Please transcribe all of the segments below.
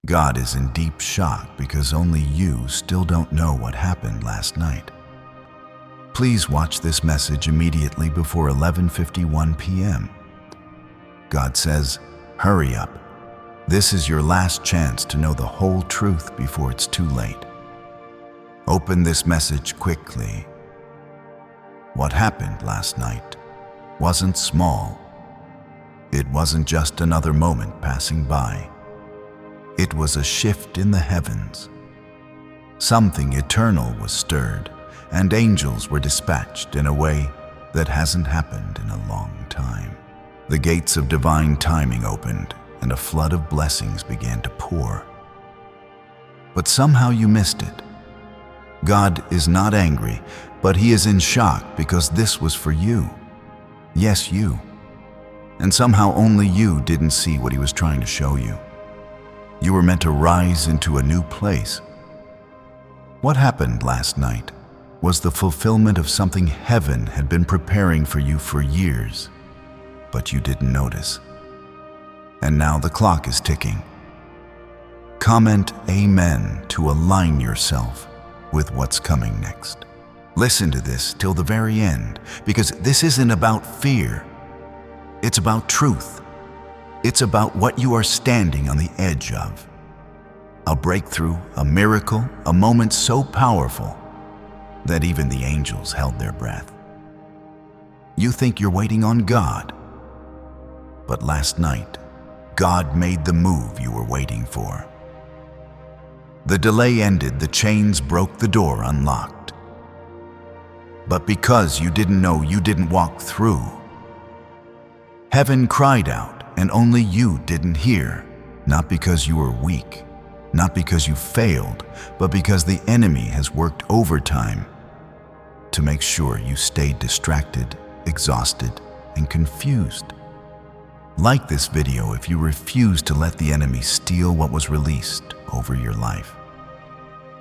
God is in deep shock because only you still don't know what happened last night. Please watch this message immediately before 11:51 p.m. God says, hurry up. This is your last chance to know the whole truth before it's too late. Open this message quickly. What happened last night wasn't small. It wasn't just another moment passing by. It was a shift in the heavens. Something eternal was stirred, and angels were dispatched in a way that hasn't happened in a long time. The gates of divine timing opened, and a flood of blessings began to pour. But somehow you missed it. God is not angry, but He is in shock because this was for you. Yes, you. And somehow only you didn't see what He was trying to show you. You were meant to rise into a new place. What happened last night was the fulfillment of something heaven had been preparing for you for years, but you didn't notice. And now the clock is ticking. Comment Amen to align yourself with what's coming next. Listen to this till the very end, because this isn't about fear. It's about truth. It's about what you are standing on the edge of. A breakthrough, a miracle, a moment so powerful that even the angels held their breath. You think you're waiting on God, but last night, God made the move you were waiting for. The delay ended, the chains broke, the door unlocked. But because you didn't know, you didn't walk through. Heaven cried out, and only you didn't hear, not because you were weak, not because you failed, but because the enemy has worked overtime to make sure you stayed distracted, exhausted, and confused. Like this video if you refuse to let the enemy steal what was released over your life.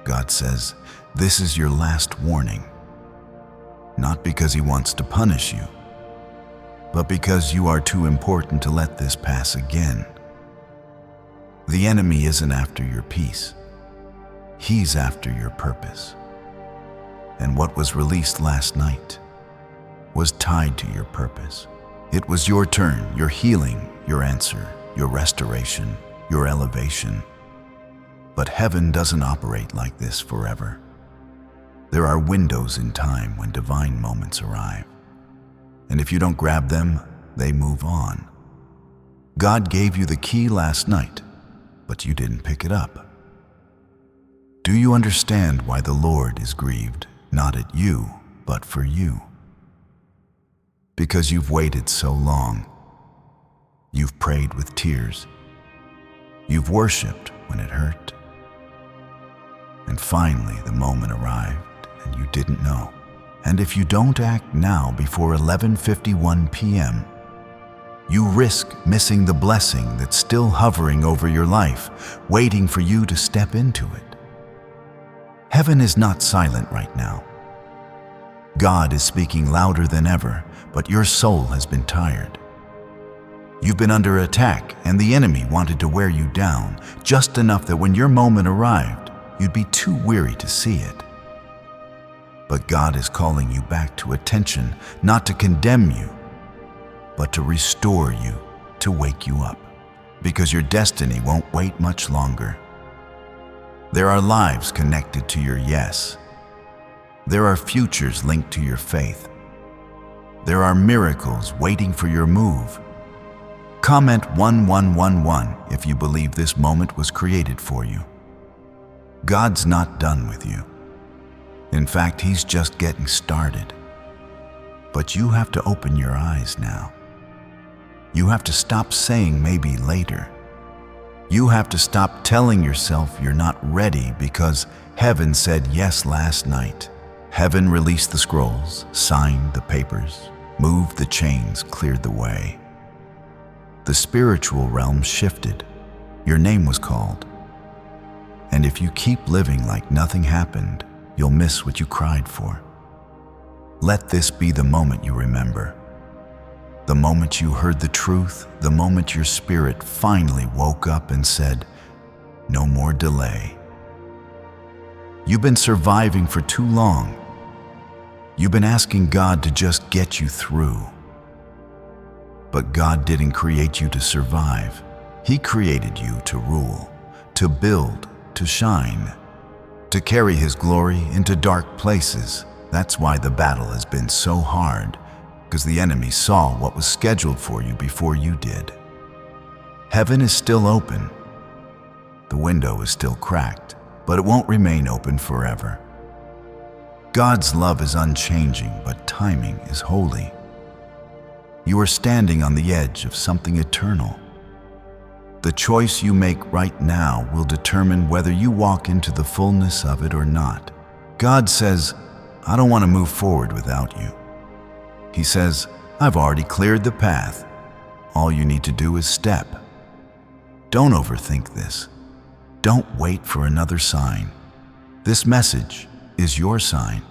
God says, this is your last warning. Not because He wants to punish you, but because you are too important to let this pass again. The enemy isn't after your peace. He's after your purpose. And what was released last night was tied to your purpose. It was your turn, your healing, your answer, your restoration, your elevation. But heaven doesn't operate like this forever. There are windows in time when divine moments arrive. And if you don't grab them, they move on. God gave you the key last night, but you didn't pick it up. Do you understand why the Lord is grieved, not at you, but for you? Because you've waited so long. You've prayed with tears. You've worshiped when it hurt. And finally, the moment arrived, and you didn't know. And if you don't act now before 11:51 p.m., you risk missing the blessing that's still hovering over your life, waiting for you to step into it. Heaven is not silent right now. God is speaking louder than ever, but your soul has been tired. You've been under attack, and the enemy wanted to wear you down, just enough that when your moment arrived, you'd be too weary to see it. But God is calling you back to attention, not to condemn you, but to restore you, to wake you up, because your destiny won't wait much longer. There are lives connected to your yes. There are futures linked to your faith. There are miracles waiting for your move. Comment 1111 if you believe this moment was created for you. God's not done with you. In fact, He's just getting started. But you have to open your eyes now. You have to stop saying maybe later. You have to stop telling yourself you're not ready because heaven said yes last night. Heaven released the scrolls, signed the papers, moved the chains, cleared the way. The spiritual realm shifted. Your name was called. And if you keep living like nothing happened, you'll miss what you cried for. Let this be the moment you remember. The moment you heard the truth, the moment your spirit finally woke up and said, No more delay. You've been surviving for too long. You've been asking God to just get you through. But God didn't create you to survive. He created you to rule, to build, to shine, to carry His glory into dark places. That's why the battle has been so hard, because the enemy saw what was scheduled for you before you did. Heaven is still open. The window is still cracked, but it won't remain open forever. God's love is unchanging, but timing is holy. You are standing on the edge of something eternal. The choice you make right now will determine whether you walk into the fullness of it or not. God says, I don't want to move forward without you. He says, I've already cleared the path. All you need to do is step. Don't overthink this. Don't wait for another sign. This message is your sign.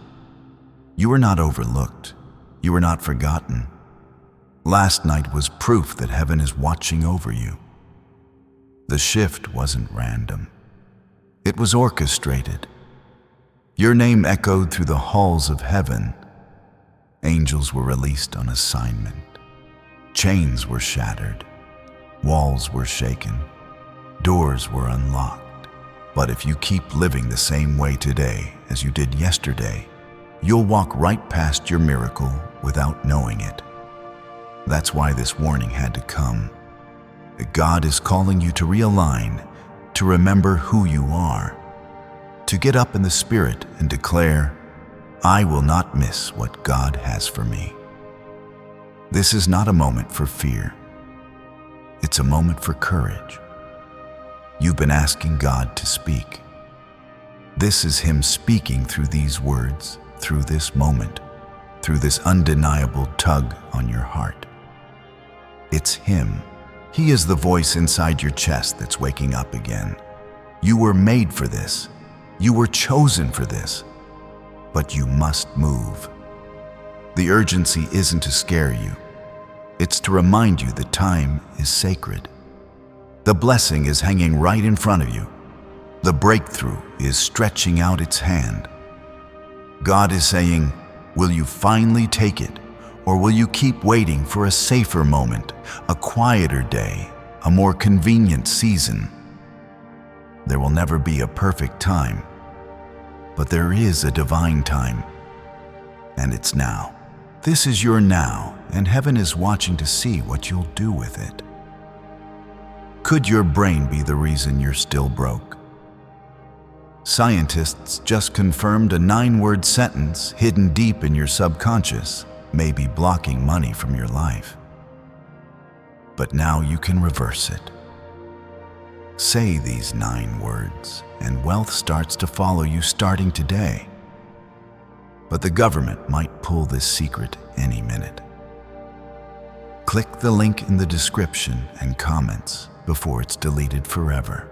You are not overlooked. You are not forgotten. Last night was proof that heaven is watching over you. The shift wasn't random. It was orchestrated. Your name echoed through the halls of heaven. Angels were released on assignment. Chains were shattered. Walls were shaken. Doors were unlocked. But if you keep living the same way today as you did yesterday, you'll walk right past your miracle without knowing it. That's why this warning had to come. God is calling you to realign, to remember who you are, to get up in the Spirit and declare, I will not miss what God has for me. This is not a moment for fear. It's a moment for courage. You've been asking God to speak. This is Him speaking through these words, through this moment, through this undeniable tug on your heart. It's Him. He is the voice inside your chest that's waking up again. You were made for this. You were chosen for this. But you must move. The urgency isn't to scare you. It's to remind you that time is sacred. The blessing is hanging right in front of you. The breakthrough is stretching out its hand. God is saying, will you finally take it, or will you keep waiting for a safer moment, a quieter day, a more convenient season? There will never be a perfect time, but there is a divine time, and it's now. This is your now, and heaven is watching to see what you'll do with it. Could your brain be the reason you're still broke? Scientists just confirmed a 9-word sentence hidden deep in your subconscious may be blocking money from your life. But now you can reverse it. Say these 9 words, and wealth starts to follow you starting today. But the government might pull this secret any minute. Click the link in the description and comments before it's deleted forever.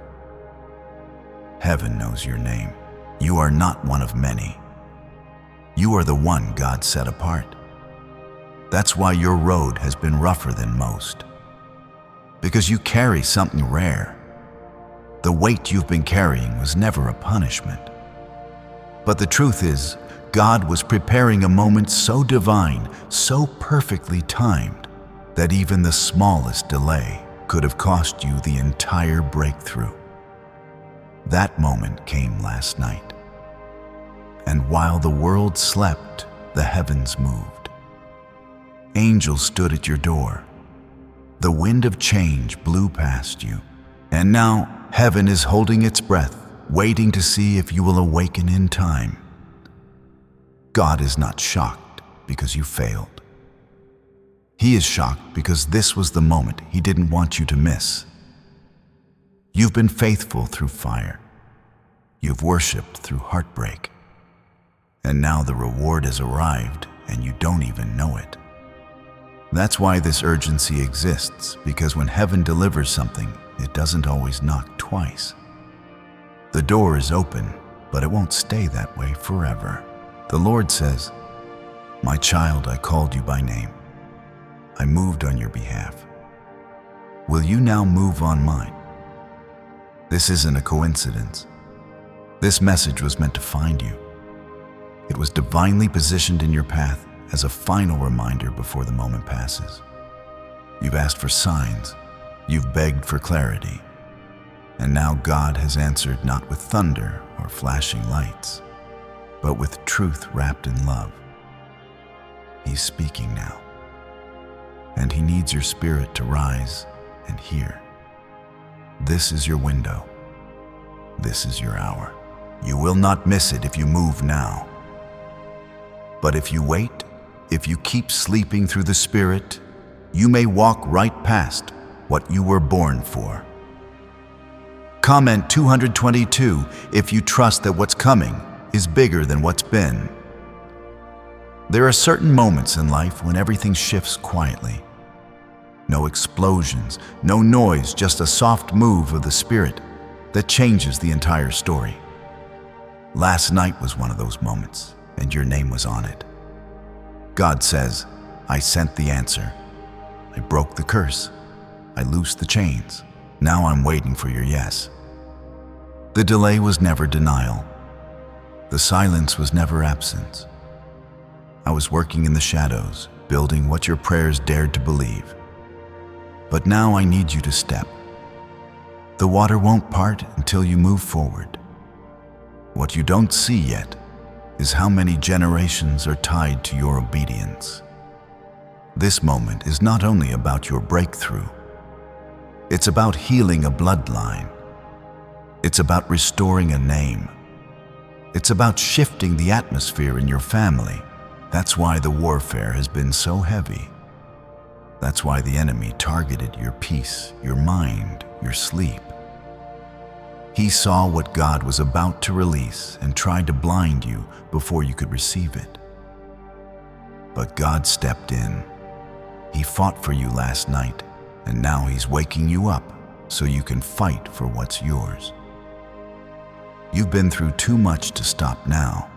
Heaven knows your name. You are not one of many. You are the one God set apart. That's why your road has been rougher than most. Because you carry something rare. The weight you've been carrying was never a punishment. But the truth is, God was preparing a moment so divine, so perfectly timed, that even the smallest delay could have cost you the entire breakthrough. That moment came last night. And while the world slept, the heavens moved. Angels stood at your door. The wind of change blew past you. And now heaven is holding its breath, waiting to see if you will awaken in time. God is not shocked because you failed. He is shocked because this was the moment He didn't want you to miss. You've been faithful through fire. You've worshiped through heartbreak. And now the reward has arrived and you don't even know it. That's why this urgency exists, because when heaven delivers something, it doesn't always knock twice. The door is open, but it won't stay that way forever. The Lord says, "My child, I called you by name. I moved on your behalf. Will you now move on mine?" This isn't a coincidence. This message was meant to find you. It was divinely positioned in your path as a final reminder before the moment passes. You've asked for signs. You've begged for clarity. And now God has answered not with thunder or flashing lights, but with truth wrapped in love. He's speaking now. And He needs your spirit to rise and hear. This is your window. This is your hour. You will not miss it if you move now. But if you wait, if you keep sleeping through the Spirit, you may walk right past what you were born for. Comment 222 if you trust that what's coming is bigger than what's been. There are certain moments in life when everything shifts quietly. No explosions, no noise, just a soft move of the Spirit that changes the entire story. Last night was one of those moments, and your name was on it. God says, I sent the answer. I broke the curse. I loosed the chains. Now I'm waiting for your yes. The delay was never denial. The silence was never absence. I was working in the shadows, building what your prayers dared to believe. But now I need you to step. The water won't part until you move forward. What you don't see yet is how many generations are tied to your obedience. This moment is not only about your breakthrough. It's about healing a bloodline. It's about restoring a name. It's about shifting the atmosphere in your family. That's why the warfare has been so heavy. That's why the enemy targeted your peace, your mind, your sleep. He saw what God was about to release and tried to blind you before you could receive it. But God stepped in. He fought for you last night, and now He's waking you up so you can fight for what's yours. You've been through too much to stop now.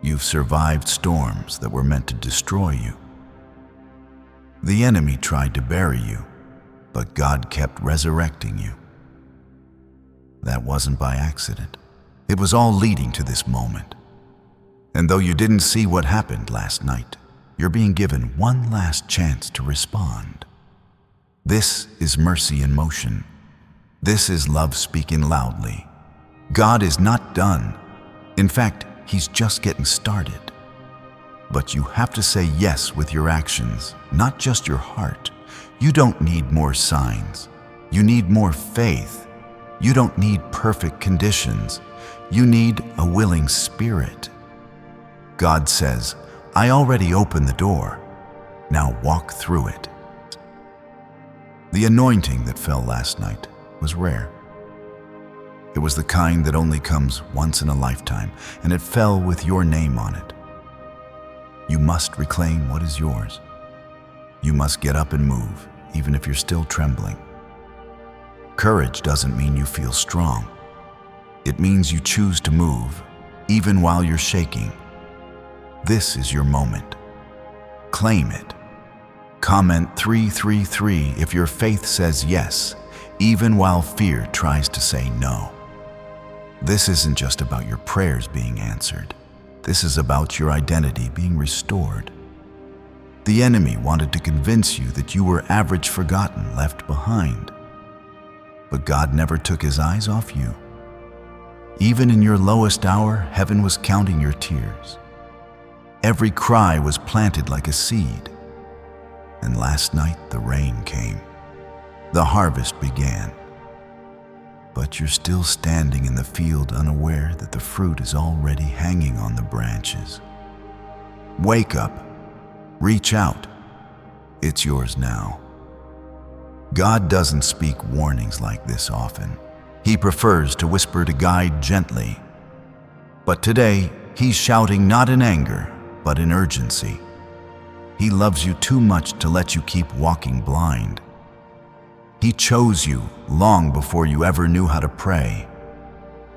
You've survived storms that were meant to destroy you. The enemy tried to bury you, but God kept resurrecting you. That wasn't by accident. It was all leading to this moment. And though you didn't see what happened last night, you're being given one last chance to respond. This is mercy in motion. This is love speaking loudly. God is not done. In fact, He's just getting started. But you have to say yes with your actions, not just your heart. You don't need more signs. You need more faith. You don't need perfect conditions. You need a willing spirit. God says, I already opened the door. Now walk through it. The anointing that fell last night was rare. It was the kind that only comes once in a lifetime, and it fell with your name on it. You must reclaim what is yours. You must get up and move, even if you're still trembling. Courage doesn't mean you feel strong. It means you choose to move, even while you're shaking. This is your moment. Claim it. Comment 333 if your faith says yes, even while fear tries to say no. This isn't just about your prayers being answered. This is about your identity being restored. The enemy wanted to convince you that you were average, forgotten, left behind. But God never took His eyes off you. Even in your lowest hour, heaven was counting your tears. Every cry was planted like a seed. And last night the rain came. The harvest began. But you're still standing in the field unaware that the fruit is already hanging on the branches. Wake up. Reach out. It's yours now. God doesn't speak warnings like this often. He prefers to whisper to guide gently. But today, He's shouting not in anger, but in urgency. He loves you too much to let you keep walking blind. He chose you long before you ever knew how to pray.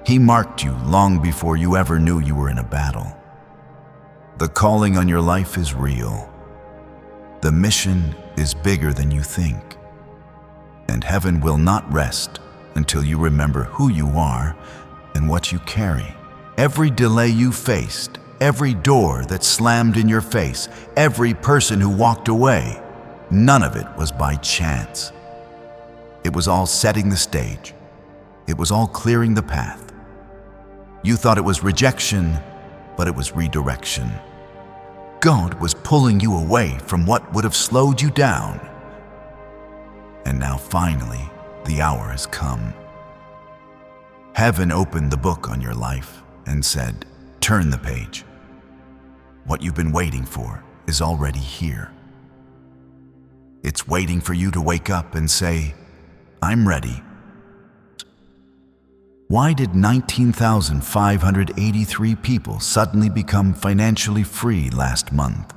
He marked you long before you ever knew you were in a battle. The calling on your life is real. The mission is bigger than you think. And heaven will not rest until you remember who you are and what you carry. Every delay you faced, every door that slammed in your face, every person who walked away, none of it was by chance. It was all setting the stage. It was all clearing the path. You thought it was rejection, but it was redirection. God was pulling you away from what would have slowed you down. And now finally, the hour has come. Heaven opened the book on your life and said, "Turn the page. What you've been waiting for is already here." It's waiting for you to wake up and say, "I'm ready." Why did 19,583 people suddenly become financially free last month?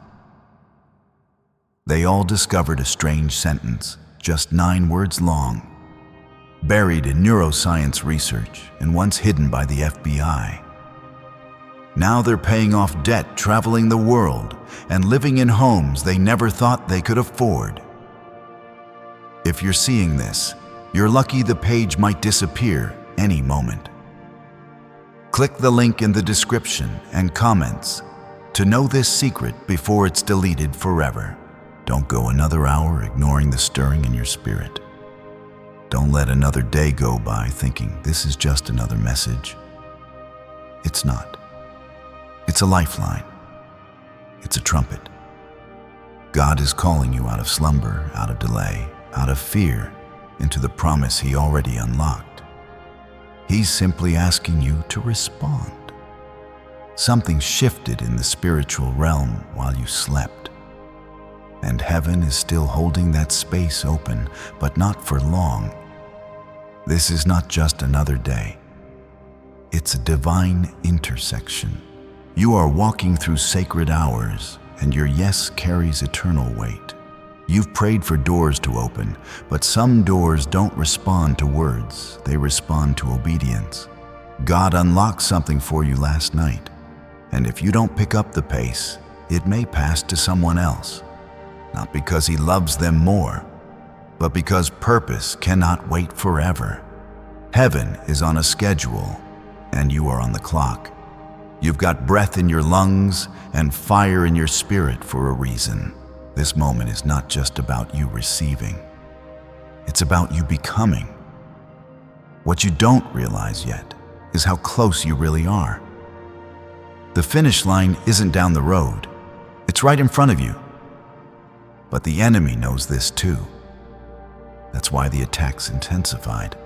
They all discovered a strange sentence, just 9 words long, buried in neuroscience research and once hidden by the FBI. Now they're paying off debt, traveling the world, and living in homes they never thought they could afford. If you're seeing this, you're lucky the page might disappear any moment. Click the link in the description and comments to know this secret before it's deleted forever. Don't go another hour ignoring the stirring in your spirit. Don't let another day go by thinking this is just another message. It's not. It's a lifeline. It's a trumpet. God is calling you out of slumber, out of delay, out of fear, into the promise He already unlocked. He's simply asking you to respond. Something shifted in the spiritual realm while you slept. And heaven is still holding that space open, but not for long. This is not just another day. It's a divine intersection. You are walking through sacred hours, and your yes carries eternal weight. You've prayed for doors to open, but some doors don't respond to words, they respond to obedience. God unlocked something for you last night, and if you don't pick up the pace, it may pass to someone else. Not because He loves them more, but because purpose cannot wait forever. Heaven is on a schedule, and you are on the clock. You've got breath in your lungs and fire in your spirit for a reason. This moment is not just about you receiving. It's about you becoming. What you don't realize yet is how close you really are. The finish line isn't down the road. It's right in front of you. But the enemy knows this too. That's why the attacks intensified.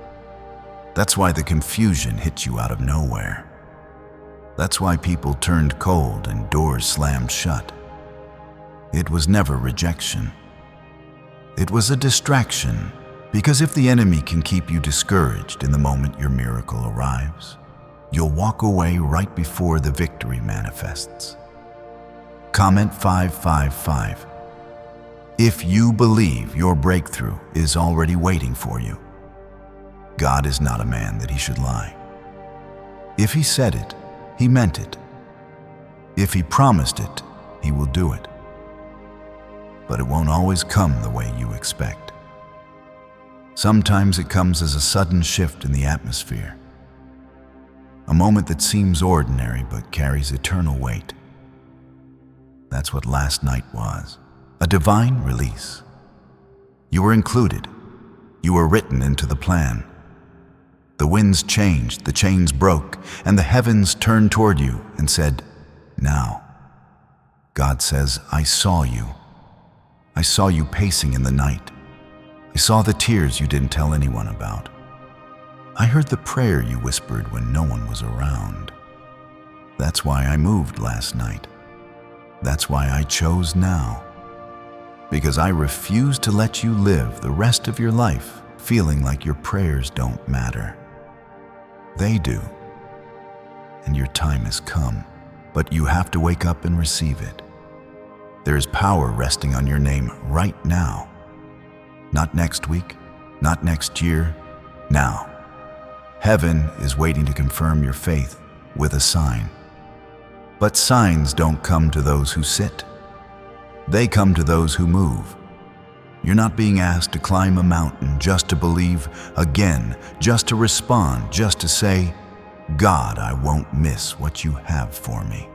That's why the confusion hit you out of nowhere. That's why people turned cold and doors slammed shut. It was never rejection. It was a distraction, because if the enemy can keep you discouraged in the moment your miracle arrives, you'll walk away right before the victory manifests. Comment 555. If you believe your breakthrough is already waiting for you. God is not a man that He should lie. If He said it, He meant it. If He promised it, He will do it. But it won't always come the way you expect. Sometimes it comes as a sudden shift in the atmosphere. A moment that seems ordinary but carries eternal weight. That's what last night was. A divine release. You were included. You were written into the plan. The winds changed, the chains broke, and the heavens turned toward you and said, "Now." God says, "I saw you. I saw you pacing in the night. I saw the tears you didn't tell anyone about. I heard the prayer you whispered when no one was around. That's why I moved last night. That's why I chose now. Because I refuse to let you live the rest of your life feeling like your prayers don't matter. They do. And your time has come, but you have to wake up and receive it. There is power resting on your name right now. Not next week, not next year, now. Heaven is waiting to confirm your faith with a sign. But signs don't come to those who sit. They come to those who move. You're not being asked to climb a mountain just to believe again, just to respond, just to say, God, I won't miss what you have for me.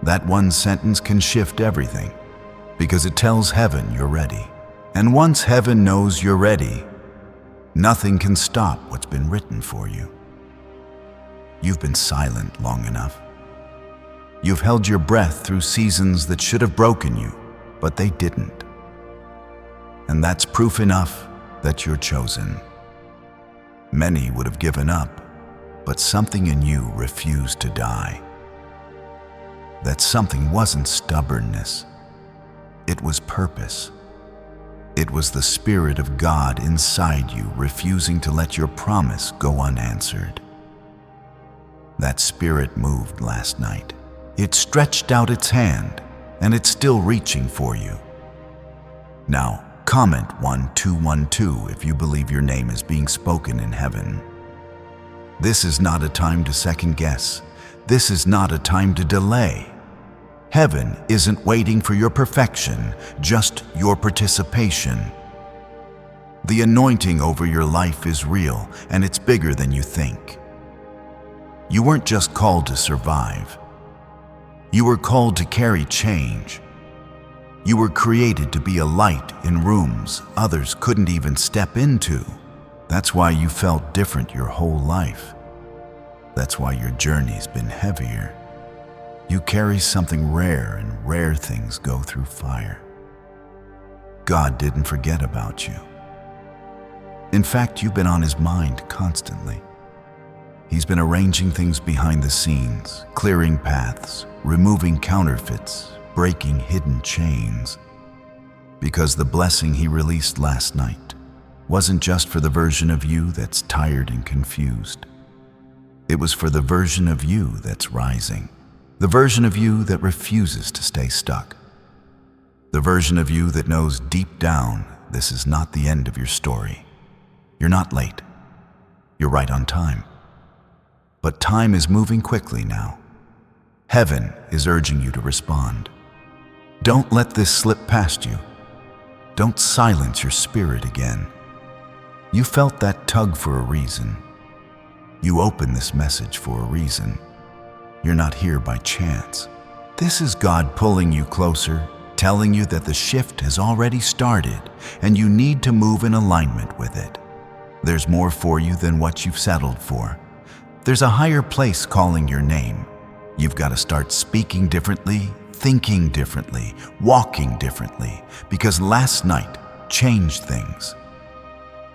That one sentence can shift everything because it tells heaven you're ready. And once heaven knows you're ready, nothing can stop what's been written for you. You've been silent long enough. You've held your breath through seasons that should have broken you, but they didn't. And that's proof enough that you're chosen. Many would have given up, but something in you refused to die. That something wasn't stubbornness. It was purpose. It was the Spirit of God inside you refusing to let your promise go unanswered. That Spirit moved last night. It stretched out its hand, and it's still reaching for you. Now, comment 1212 if you believe your name is being spoken in heaven. This is not a time to second guess. This is not a time to delay. Heaven isn't waiting for your perfection, just your participation. The anointing over your life is real, and it's bigger than you think. You weren't just called to survive. You were called to carry change. You were created to be a light in rooms others couldn't even step into. That's why you felt different your whole life. That's why your journey's been heavier. You carry something rare, and rare things go through fire. God didn't forget about you. In fact, you've been on His mind constantly. He's been arranging things behind the scenes, clearing paths, removing counterfeits, breaking hidden chains. Because the blessing He released last night wasn't just for the version of you that's tired and confused. It was for the version of you that's rising. The version of you that refuses to stay stuck. The version of you that knows deep down this is not the end of your story. You're not late. You're right on time. But time is moving quickly now. Heaven is urging you to respond. Don't let this slip past you. Don't silence your spirit again. You felt that tug for a reason. You opened this message for a reason. You're not here by chance. This is God pulling you closer, telling you that the shift has already started and you need to move in alignment with it. There's more for you than what you've settled for. There's a higher place calling your name. You've got to start speaking differently, thinking differently, walking differently, because last night changed things.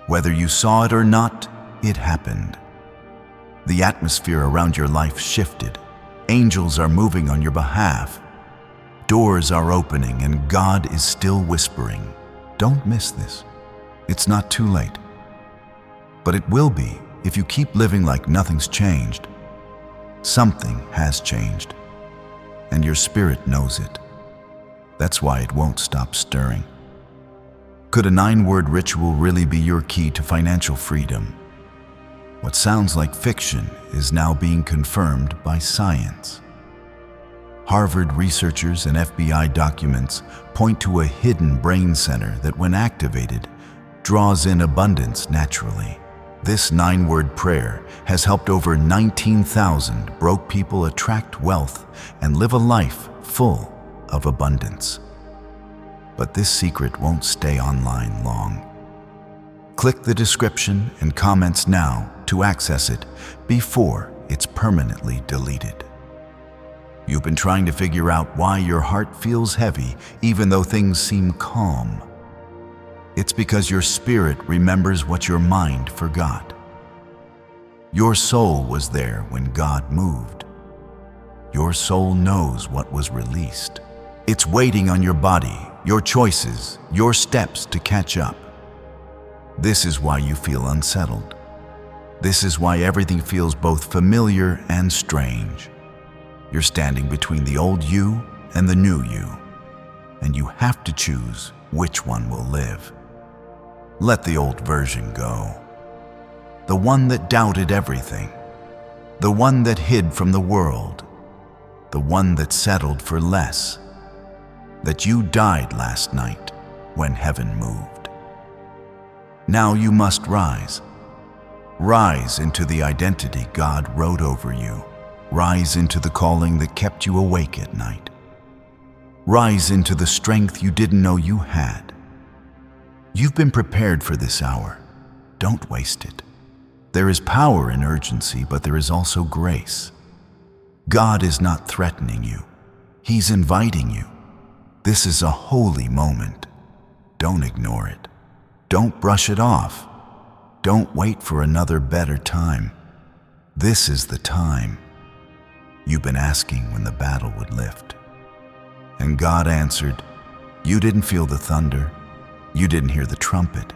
Whether you saw it or not, it happened. The atmosphere around your life shifted. Angels are moving on your behalf. Doors are opening, and God is still whispering. Don't miss this. It's not too late. But it will be if you keep living like nothing's changed. Something has changed, and your spirit knows it. That's why it won't stop stirring. Could a 9-word ritual really be your key to financial freedom? What sounds like fiction is now being confirmed by science. Harvard researchers and FBI documents point to a hidden brain center that, when activated, draws in abundance naturally. This 9-word prayer has helped over 19,000 broke people attract wealth and live a life full of abundance. But this secret won't stay online long. Click the description and comments now to access it before it's permanently deleted. You've been trying to figure out why your heart feels heavy even though things seem calm. It's because your spirit remembers what your mind forgot. Your soul was there when God moved. Your soul knows what was released. It's waiting on your body, your choices, your steps to catch up. This is why you feel unsettled. This is why everything feels both familiar and strange. You're standing between the old you and the new you, and you have to choose which one will live. Let the old version go. The one that doubted everything. The one that hid from the world. The one that settled for less. That you died last night when heaven moved. Now you must rise. Rise into the identity God wrote over you. Rise into the calling that kept you awake at night. Rise into the strength you didn't know you had. You've been prepared for this hour. Don't waste it. There is power in urgency, but there is also grace. God is not threatening you. He's inviting you. This is a holy moment. Don't ignore it. Don't brush it off. Don't wait for another better time. This is the time. You've been asking when the battle would lift. And God answered. You didn't feel the thunder. You didn't hear the trumpet.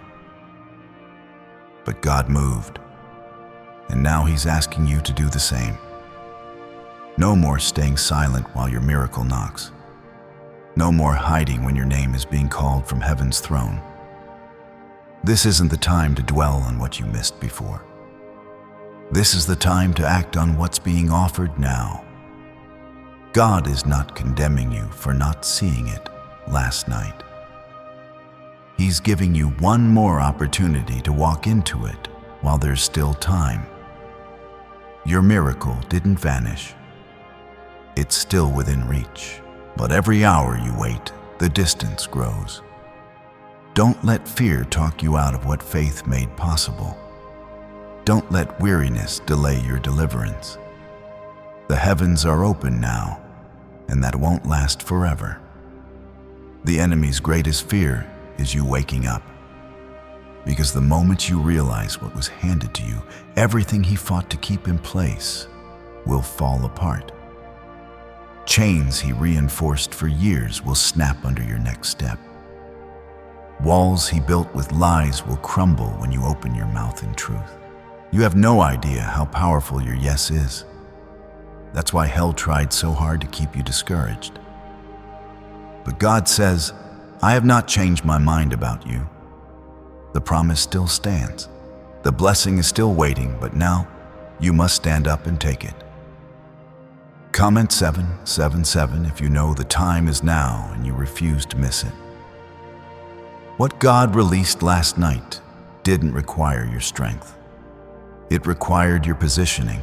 But God moved. And now He's asking you to do the same. No more staying silent while your miracle knocks. No more hiding when your name is being called from heaven's throne. This isn't the time to dwell on what you missed before. This is the time to act on what's being offered now. God is not condemning you for not seeing it last night. He's giving you one more opportunity to walk into it while there's still time. Your miracle didn't vanish. It's still within reach, but every hour you wait, the distance grows. Don't let fear talk you out of what faith made possible. Don't let weariness delay your deliverance. The heavens are open now, and that won't last forever. The enemy's greatest fear is you waking up. Because the moment you realize what was handed to you, everything he fought to keep in place will fall apart. Chains he reinforced for years will snap under your next step. Walls he built with lies will crumble when you open your mouth in truth. You have no idea how powerful your yes is. That's why hell tried so hard to keep you discouraged. But God says, I have not changed my mind about you. The promise still stands. The blessing is still waiting, but now you must stand up and take it. Comment 777 if you know the time is now and you refuse to miss it. What God released last night didn't require your strength. It required your positioning.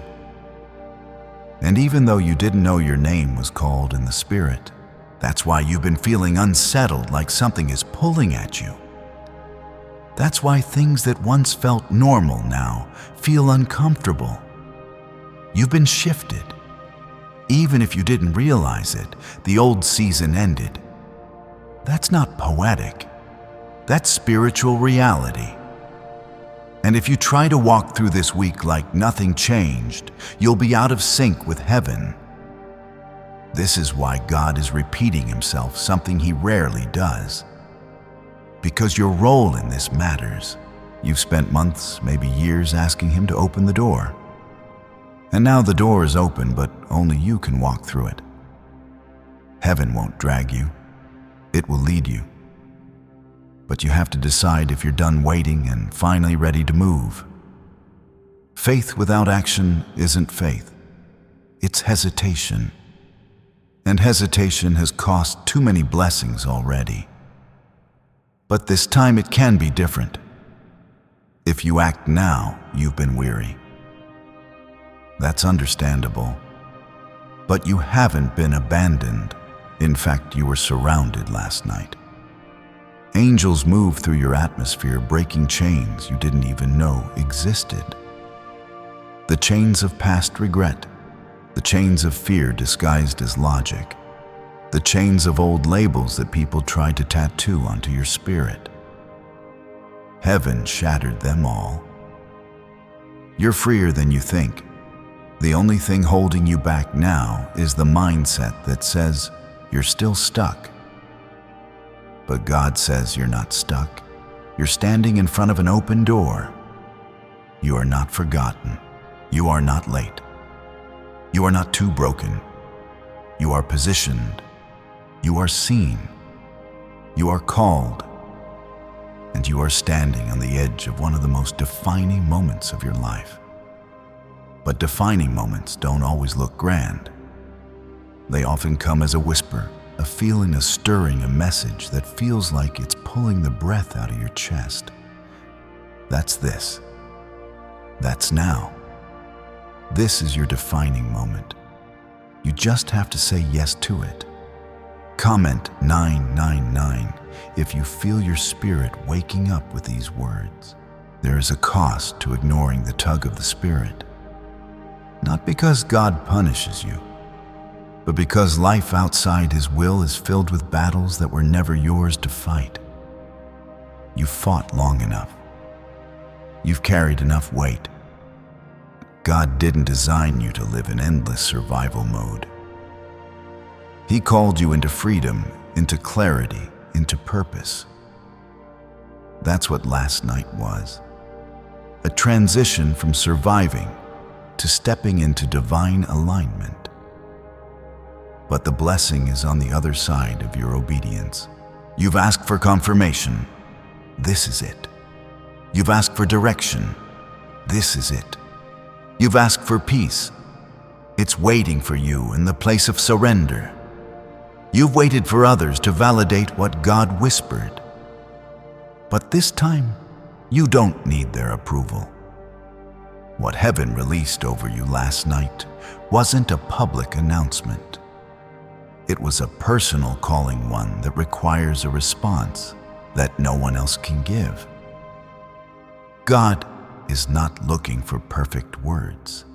And even though you didn't know your name was called in the Spirit, that's why you've been feeling unsettled, like something is pulling at you. That's why things that once felt normal now feel uncomfortable. You've been shifted. Even if you didn't realize it, the old season ended. That's not poetic. That's spiritual reality. And if you try to walk through this week like nothing changed, you'll be out of sync with heaven. This is why God is repeating himself, something he rarely does. Because your role in this matters. You've spent months, maybe years, asking him to open the door. And now the door is open, but only you can walk through it. Heaven won't drag you. It will lead you. But you have to decide if you're done waiting and finally ready to move. Faith without action isn't faith. It's hesitation. And hesitation has cost too many blessings already. But this time it can be different. If you act now, you've been weary. That's understandable. But you haven't been abandoned. In fact, you were surrounded last night. Angels move through your atmosphere, breaking chains you didn't even know existed. The chains of past regret, the chains of fear disguised as logic, the chains of old labels that people tried to tattoo onto your spirit. Heaven shattered them all. You're freer than you think. The only thing holding you back now is the mindset that says you're still stuck. But God says you're not stuck. You're standing in front of an open door. You are not forgotten. You are not late. You are not too broken. You are positioned. You are seen. You are called. And you are standing on the edge of one of the most defining moments of your life. But defining moments don't always look grand. They often come as a whisper, a feeling, a stirring, a message that feels like it's pulling the breath out of your chest. That's this. That's now. This is your defining moment. You just have to say yes to it. Comment 999 if you feel your spirit waking up with these words. There is a cost to ignoring the tug of the Spirit. Not because God punishes you, but because life outside His will is filled with battles that were never yours to fight. You've fought long enough. You've carried enough weight. God didn't design you to live in endless survival mode. He called you into freedom, into clarity, into purpose. That's what last night was. A transition from surviving to stepping into divine alignment. But the blessing is on the other side of your obedience. You've asked for confirmation. This is it. You've asked for direction. This is it. You've asked for peace. It's waiting for you in the place of surrender. You've waited for others to validate what God whispered. But this time, you don't need their approval. What heaven released over you last night wasn't a public announcement. It was a personal calling, one that requires a response that no one else can give. God is not looking for perfect words.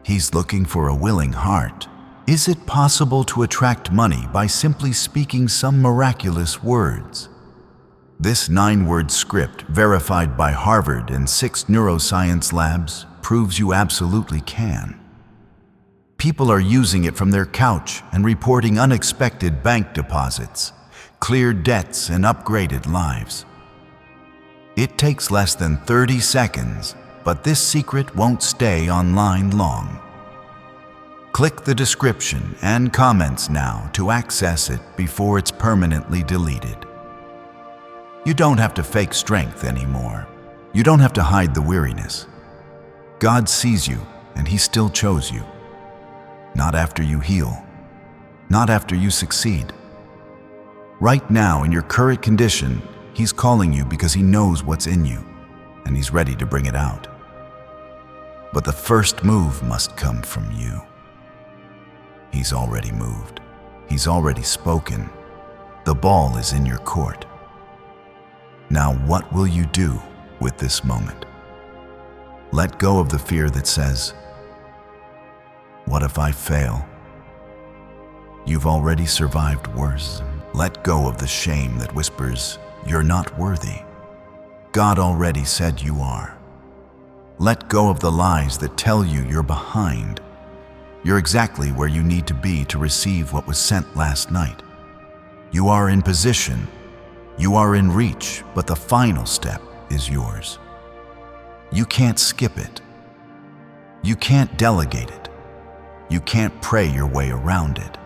He's looking for a willing heart. Is it possible to attract money by simply speaking some miraculous words? This 9-word script, verified by Harvard and 6 neuroscience labs, proves you absolutely can. People are using it from their couch and reporting unexpected bank deposits, cleared debts, and upgraded lives. It takes less than 30 seconds, but this secret won't stay online long. Click the description and comments now to access it before it's permanently deleted. You don't have to fake strength anymore. You don't have to hide the weariness. God sees you, and He still chose you. Not after you heal. Not after you succeed. Right now, in your current condition, He's calling you because He knows what's in you, and He's ready to bring it out. But the first move must come from you. He's already moved. He's already spoken. The ball is in your court. Now, what will you do with this moment? Let go of the fear that says, "What if I fail?" You've already survived worse. Let go of the shame that whispers, "You're not worthy." God already said you are. Let go of the lies that tell you you're behind. You're exactly where you need to be to receive what was sent last night. You are in position. You are in reach, but the final step is yours. You can't skip it. You can't delegate it. You can't pray your way around it.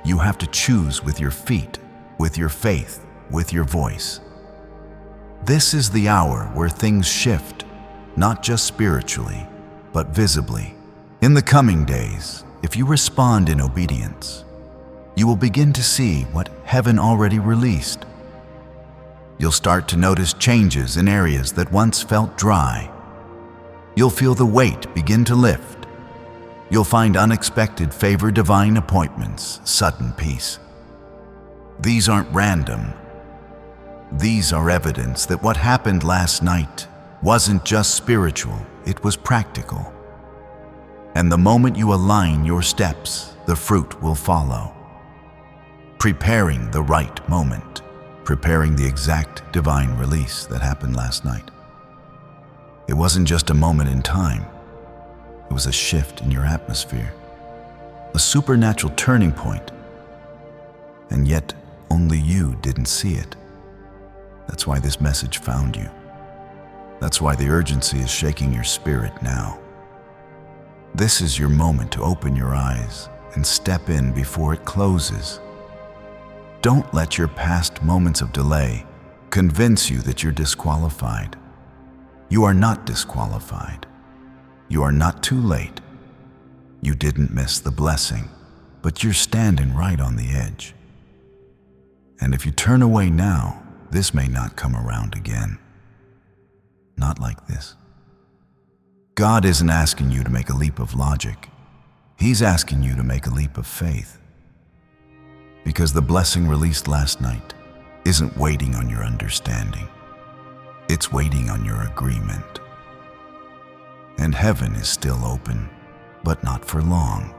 You have to choose with your feet, with your faith, with your voice. This is the hour where things shift, not just spiritually, but visibly. In the coming days, if you respond in obedience, you will begin to see what heaven already released. You'll start to notice changes in areas that once felt dry. You'll feel the weight begin to lift. You'll find unexpected favor, divine appointments, sudden peace. These aren't random. These are evidence that what happened last night wasn't just spiritual, it was practical. And the moment you align your steps, the fruit will follow. Preparing the right moment, preparing the exact divine release that happened last night. It wasn't just a moment in time, it was a shift in your atmosphere, a supernatural turning point, and yet only you didn't see it. That's why this message found you. That's why the urgency is shaking your spirit now. This is your moment to open your eyes and step in before it closes. Don't let your past moments of delay convince you that you're disqualified. You are not disqualified. You are not too late. You didn't miss the blessing, but you're standing right on the edge. And if you turn away now, this may not come around again. Not like this. God isn't asking you to make a leap of logic. He's asking you to make a leap of faith. Because the blessing released last night isn't waiting on your understanding. It's waiting on your agreement. And heaven is still open, but not for long.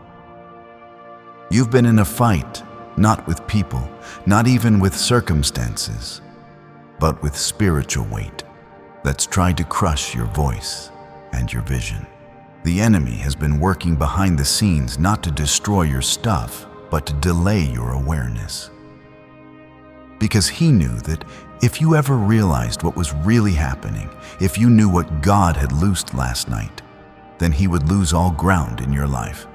You've been in a fight, not with people, not even with circumstances, but with spiritual weight that's tried to crush your voice and your vision. The enemy has been working behind the scenes not to destroy your stuff, but to delay your awareness. Because he knew that if you ever realized what was really happening, if you knew what God had loosed last night, then he would lose all ground in your life.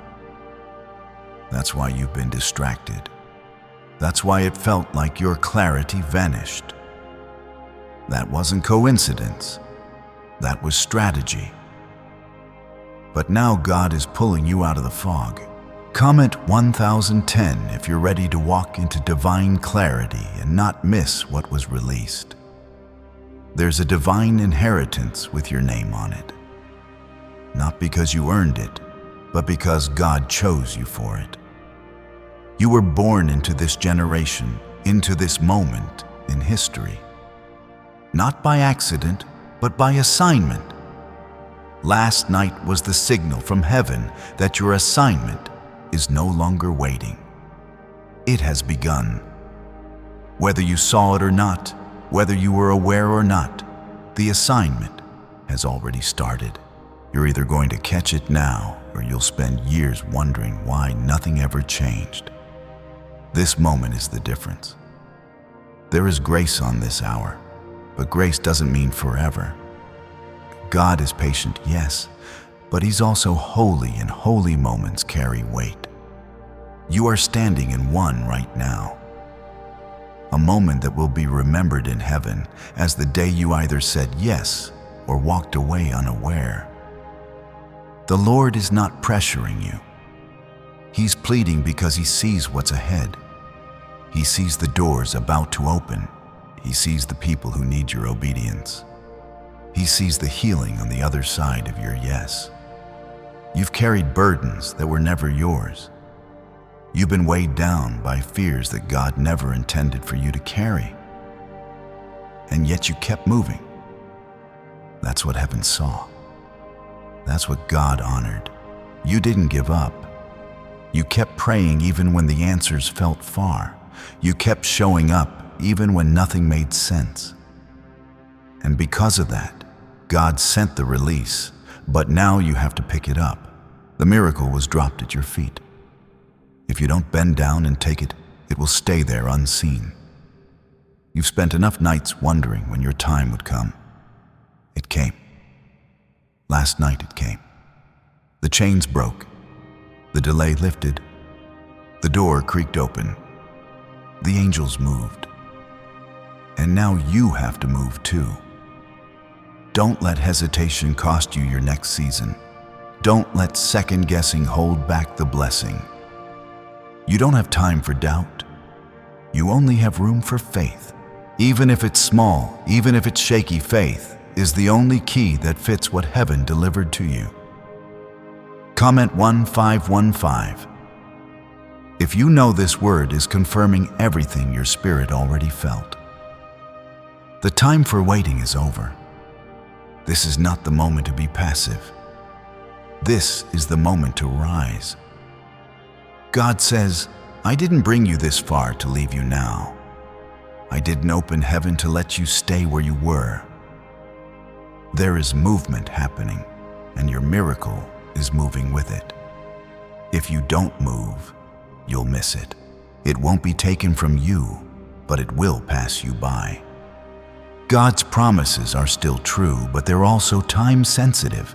That's why you've been distracted. That's why it felt like your clarity vanished. That wasn't coincidence. That was strategy. But now God is pulling you out of the fog. Comment 1010 if you're ready to walk into divine clarity and not miss what was released. There's a divine inheritance with your name on it. Not because you earned it, but because God chose you for it. You were born into this generation, into this moment in history. Not by accident, but by assignment. Last night was the signal from heaven that your assignment is no longer waiting. It has begun. Whether you saw it or not, whether you were aware or not, the assignment has already started. You're either going to catch it now, or you'll spend years wondering why nothing ever changed. This moment is the difference. There is grace on this hour, but grace doesn't mean forever. God is patient, yes, but he's also holy, and holy moments carry weight. You are standing in one right now. A moment that will be remembered in heaven as the day you either said yes or walked away unaware. The Lord is not pressuring you. He's pleading because he sees what's ahead. He sees the doors about to open. He sees the people who need your obedience. He sees the healing on the other side of your yes. You've carried burdens that were never yours. You've been weighed down by fears that God never intended for you to carry. And yet you kept moving. That's what heaven saw. That's what God honored. You didn't give up. You kept praying even when the answers felt far. You kept showing up even when nothing made sense. And because of that, God sent the release, but now you have to pick it up. The miracle was dropped at your feet. If you don't bend down and take it, it will stay there unseen. You've spent enough nights wondering when your time would come. It came. Last night it came. The chains broke. The delay lifted. The door creaked open. The angels moved. And now you have to move too. Don't let hesitation cost you your next season. Don't let second guessing hold back the blessing. You don't have time for doubt. You only have room for faith. Even if it's small, even if it's shaky, faith is the only key that fits what heaven delivered to you. Comment 1515. If you know this word is confirming everything your spirit already felt. The time for waiting is over. This is not the moment to be passive. This is the moment to rise. God says, I didn't bring you this far to leave you now. I didn't open heaven to let you stay where you were. There is movement happening, and your miracle is moving with it. If you don't move, you'll miss it. It won't be taken from you, but it will pass you by. God's promises are still true, but they're also time-sensitive.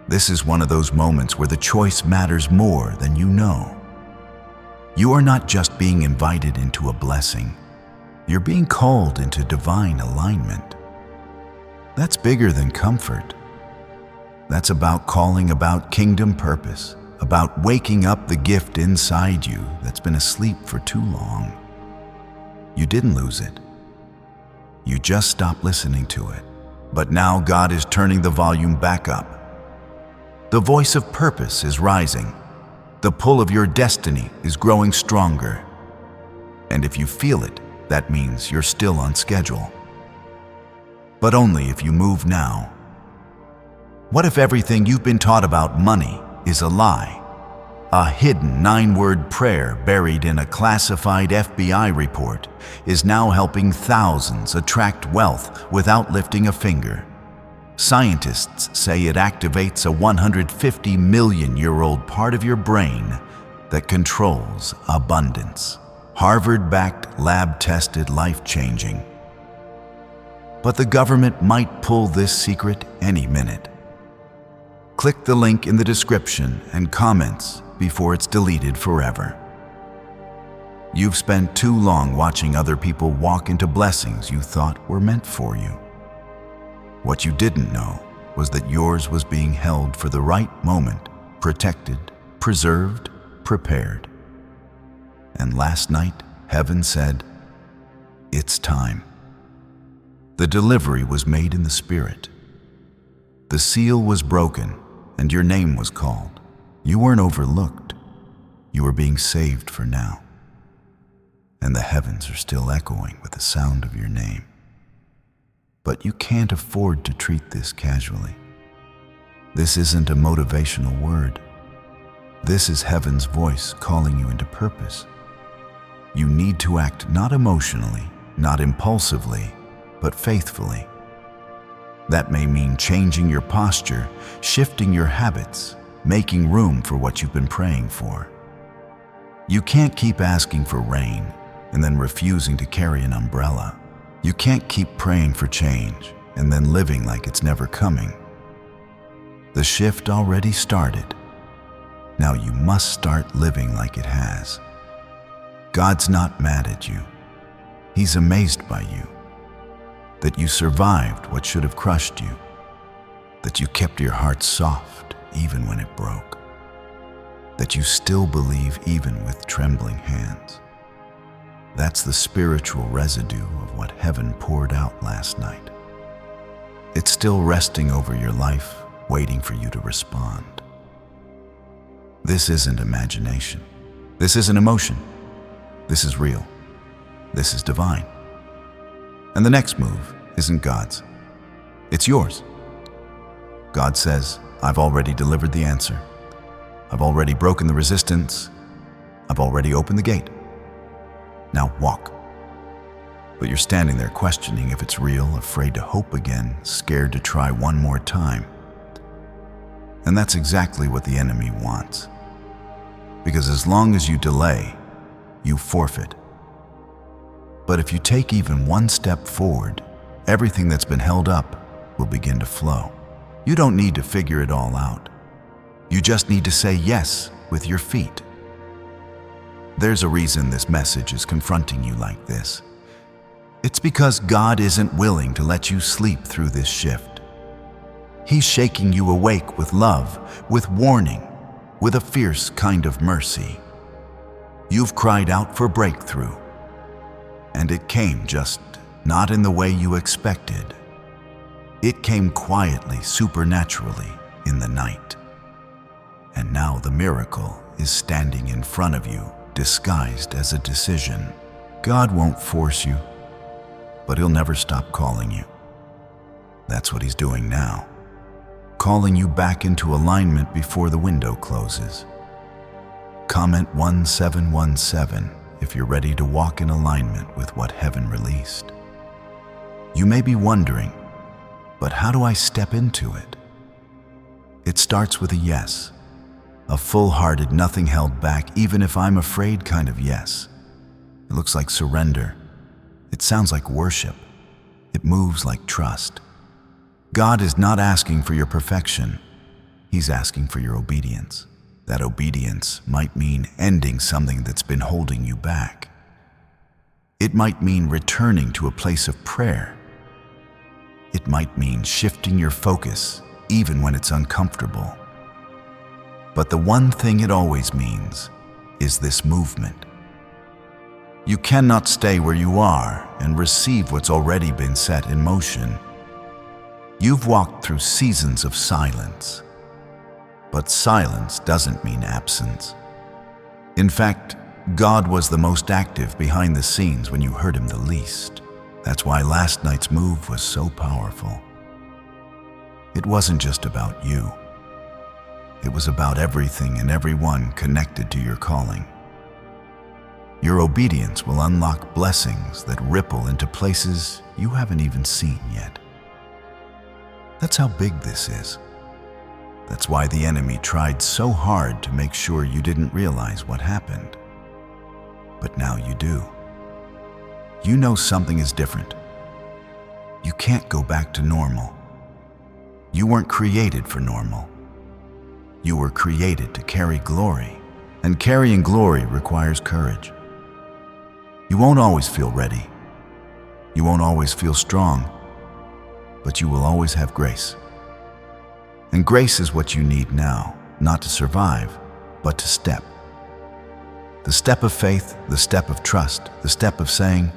This is one of those moments where the choice matters more than you know. You are not just being invited into a blessing. You're being called into divine alignment. That's bigger than comfort. That's about calling about kingdom purpose, about waking up the gift inside you that's been asleep for too long. You didn't lose it. You just stopped listening to it. But now God is turning the volume back up. The voice of purpose is rising. The pull of your destiny is growing stronger. And if you feel it, that means you're still on schedule. But only if you move now. What if everything you've been taught about money is a lie? A hidden 9-word prayer buried in a classified FBI report is now helping thousands attract wealth without lifting a finger. Scientists say it activates a 150 million-year-old part of your brain that controls abundance. Harvard-backed, lab-tested, life-changing. But the government might pull this secret any minute. Click the link in the description and comments before it's deleted forever. You've spent too long watching other people walk into blessings you thought were meant for you. What you didn't know was that yours was being held for the right moment, protected, preserved, prepared. And last night, heaven said, "It's time." The delivery was made in the Spirit. The seal was broken, and your name was called. You weren't overlooked. You were being saved for now. And the heavens are still echoing with the sound of your name. But you can't afford to treat this casually. This isn't a motivational word. This is heaven's voice calling you into purpose. You need to act not emotionally, not impulsively, but faithfully. That may mean changing your posture, shifting your habits, making room for what you've been praying for. You can't keep asking for rain and then refusing to carry an umbrella. You can't keep praying for change and then living like it's never coming. The shift already started. Now you must start living like it has. God's not mad at you. He's amazed by you. That you survived what should have crushed you. That you kept your heart soft even when it broke. That you still believe even with trembling hands. That's the spiritual residue of what heaven poured out last night. It's still resting over your life, waiting for you to respond. This isn't imagination. This isn't emotion. This is real. This is divine. And the next move isn't God's. It's yours. God says, I've already delivered the answer. I've already broken the resistance. I've already opened the gate. Now walk. But you're standing there questioning if it's real, afraid to hope again, scared to try one more time. And that's exactly what the enemy wants. Because as long as you delay, you forfeit. But if you take even one step forward, everything that's been held up will begin to flow. You don't need to figure it all out. You just need to say yes with your feet. There's a reason this message is confronting you like this. It's because God isn't willing to let you sleep through this shift. He's shaking you awake with love, with warning, with a fierce kind of mercy. You've cried out for breakthrough, and it came just not in the way you expected. It came quietly, supernaturally, in the night. And now the miracle is standing in front of you, disguised as a decision. God won't force you, but He'll never stop calling you. That's what He's doing now, calling you back into alignment before the window closes. Comment 1717 if you're ready to walk in alignment with what heaven released. You may be wondering, but how do I step into it? It starts with a yes, a full-hearted, nothing held back, even if I'm afraid kind of yes. It looks like surrender. It sounds like worship. It moves like trust. God is not asking for your perfection. He's asking for your obedience. That obedience might mean ending something that's been holding you back. It might mean returning to a place of prayer. It might mean shifting your focus even when it's uncomfortable. But the one thing it always means is this movement. You cannot stay where you are and receive what's already been set in motion. You've walked through seasons of silence, but silence doesn't mean absence. In fact, God was the most active behind the scenes when you heard Him the least. That's why last night's move was so powerful. It wasn't just about you. It was about everything and everyone connected to your calling. Your obedience will unlock blessings that ripple into places you haven't even seen yet. That's how big this is. That's why the enemy tried so hard to make sure you didn't realize what happened. But now you do. You know something is different. You can't go back to normal. You weren't created for normal. You were created to carry glory, and carrying glory requires courage. You won't always feel ready. You won't always feel strong, but you will always have grace. And grace is what you need now, not to survive, but to step. The step of faith, the step of trust, the step of saying,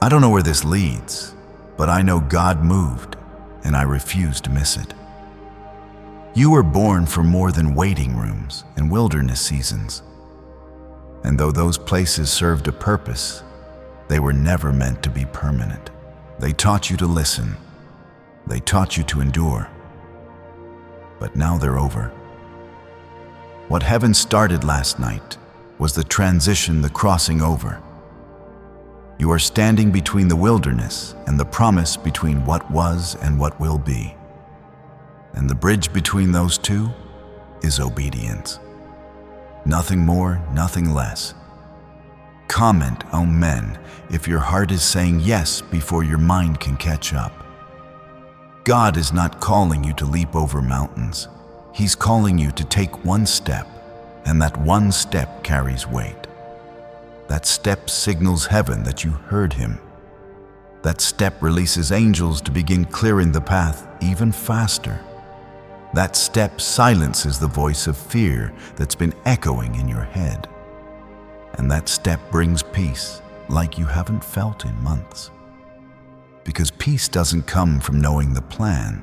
I don't know where this leads, but I know God moved, and I refuse to miss it. You were born for more than waiting rooms and wilderness seasons. And though those places served a purpose, they were never meant to be permanent. They taught you to listen. They taught you to endure. But now they're over. What heaven started last night was the transition, the crossing over. You are standing between the wilderness and the promise between what was and what will be. And the bridge between those two is obedience. Nothing more, nothing less. Comment, amen, if your heart is saying yes before your mind can catch up. God is not calling you to leap over mountains. He's calling you to take one step, and that one step carries weight. That step signals heaven that you heard Him. That step releases angels to begin clearing the path even faster. That step silences the voice of fear that's been echoing in your head. And that step brings peace like you haven't felt in months. Because peace doesn't come from knowing the plan.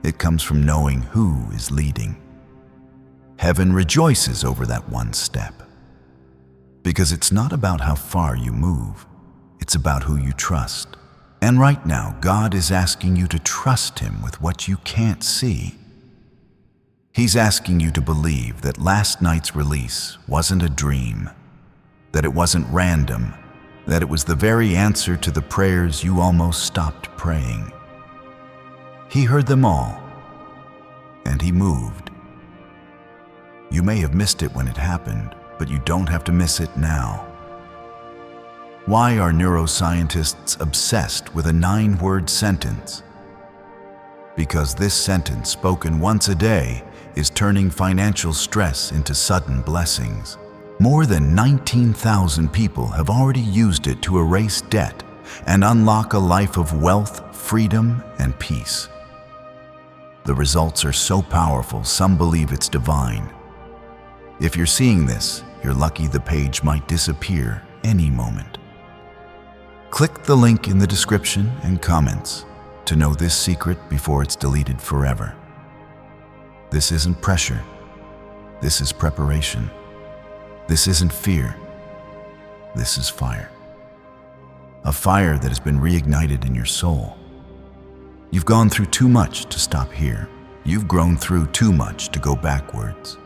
It comes from knowing who is leading. Heaven rejoices over that one step. Because it's not about how far you move, it's about who you trust. And right now, God is asking you to trust Him with what you can't see. He's asking you to believe that last night's release wasn't a dream, that it wasn't random, that it was the very answer to the prayers you almost stopped praying. He heard them all, and He moved. You may have missed it when it happened, but you don't have to miss it now. Why are neuroscientists obsessed with a 9-word sentence? Because this sentence, spoken once a day, is turning financial stress into sudden blessings. More than 19,000 people have already used it to erase debt and unlock a life of wealth, freedom, and peace. The results are so powerful, some believe it's divine. If you're seeing this, you're lucky the page might disappear any moment. Click the link in the description and comments to know this secret before it's deleted forever. This isn't pressure. This is preparation. This isn't fear. This is fire. A fire that has been reignited in your soul. You've gone through too much to stop here. You've grown through too much to go backwards.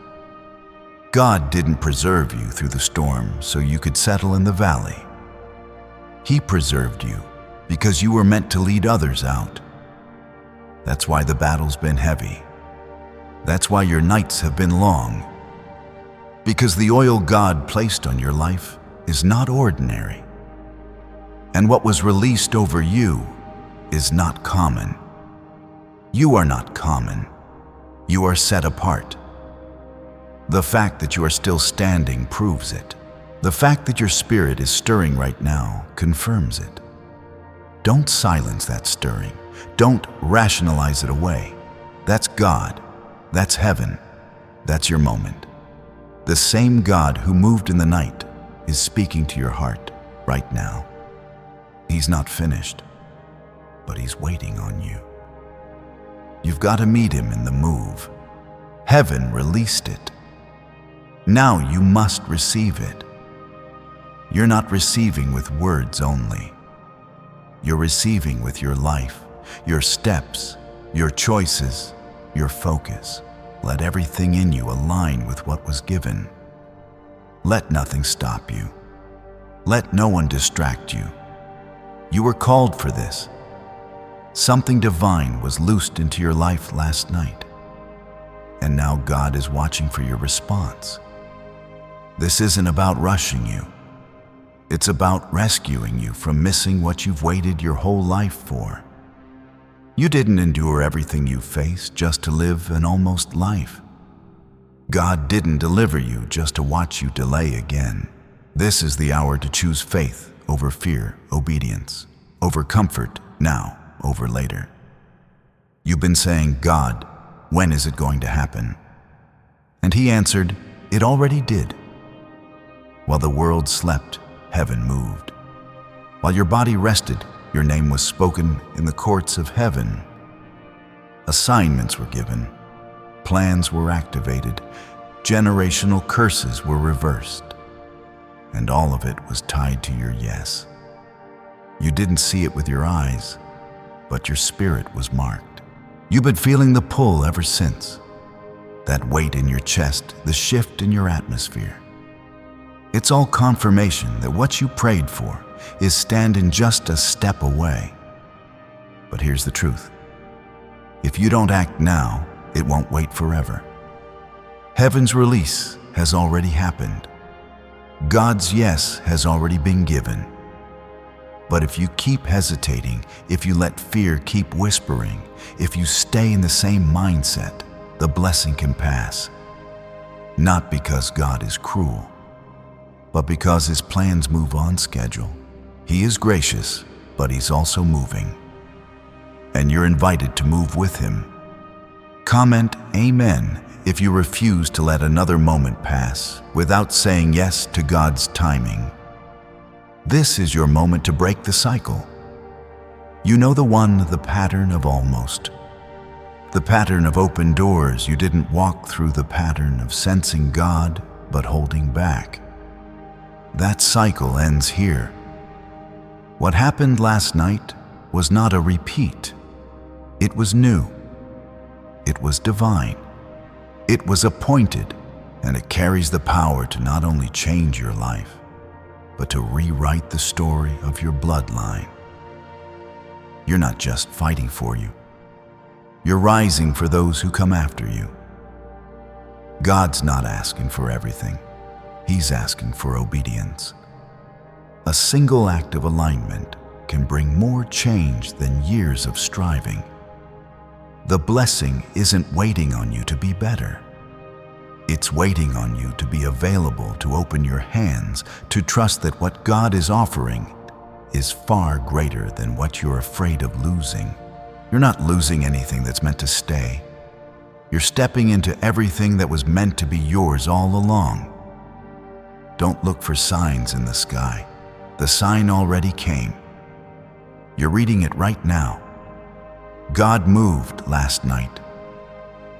God didn't preserve you through the storm so you could settle in the valley. He preserved you because you were meant to lead others out. That's why the battle's been heavy. That's why your nights have been long. Because the oil God placed on your life is not ordinary. And what was released over you is not common. You are not common. You are set apart. The fact that you are still standing proves it. The fact that your spirit is stirring right now confirms it. Don't silence that stirring. Don't rationalize it away. That's God. That's heaven. That's your moment. The same God who moved in the night is speaking to your heart right now. He's not finished, but He's waiting on you. You've got to meet Him in the move. Heaven released it. Now you must receive it. You're not receiving with words only. You're receiving with your life, your steps, your choices, your focus. Let everything in you align with what was given. Let nothing stop you. Let no one distract you. You were called for this. Something divine was loosed into your life last night, and now God is watching for your response. This isn't about rushing you. It's about rescuing you from missing what you've waited your whole life for. You didn't endure everything you faced just to live an almost life. God didn't deliver you just to watch you delay again. This is the hour to choose faith over fear, obedience, over comfort now, over later. You've been saying, God, when is it going to happen? And He answered, it already did. While the world slept, heaven moved. While your body rested, your name was spoken in the courts of heaven. Assignments were given, plans were activated, generational curses were reversed, and all of it was tied to your yes. You didn't see it with your eyes, but your spirit was marked. You've been feeling the pull ever since. That weight in your chest, the shift in your atmosphere. It's all confirmation that what you prayed for is standing just a step away. But here's the truth. If you don't act now, it won't wait forever. Heaven's release has already happened. God's yes has already been given. But if you keep hesitating, if you let fear keep whispering, if you stay in the same mindset, the blessing can pass. Not because God is cruel, but because His plans move on schedule. He is gracious, but He's also moving. And you're invited to move with Him. Comment Amen if you refuse to let another moment pass without saying yes to God's timing. This is your moment to break the cycle. You know the pattern of almost. The pattern of open doors. You didn't walk through the pattern of sensing God, but holding back. That cycle ends here. What happened last night was not a repeat. It was new. It was divine. It was appointed, and it carries the power to not only change your life, but to rewrite the story of your bloodline. You're not just fighting for you. You're rising for those who come after you. God's not asking for everything. He's asking for obedience. A single act of alignment can bring more change than years of striving. The blessing isn't waiting on you to be better. It's waiting on you to be available, to open your hands, to trust that what God is offering is far greater than what you're afraid of losing. You're not losing anything that's meant to stay. You're stepping into everything that was meant to be yours all along. Don't look for signs in the sky. The sign already came. You're reading it right now. God moved last night.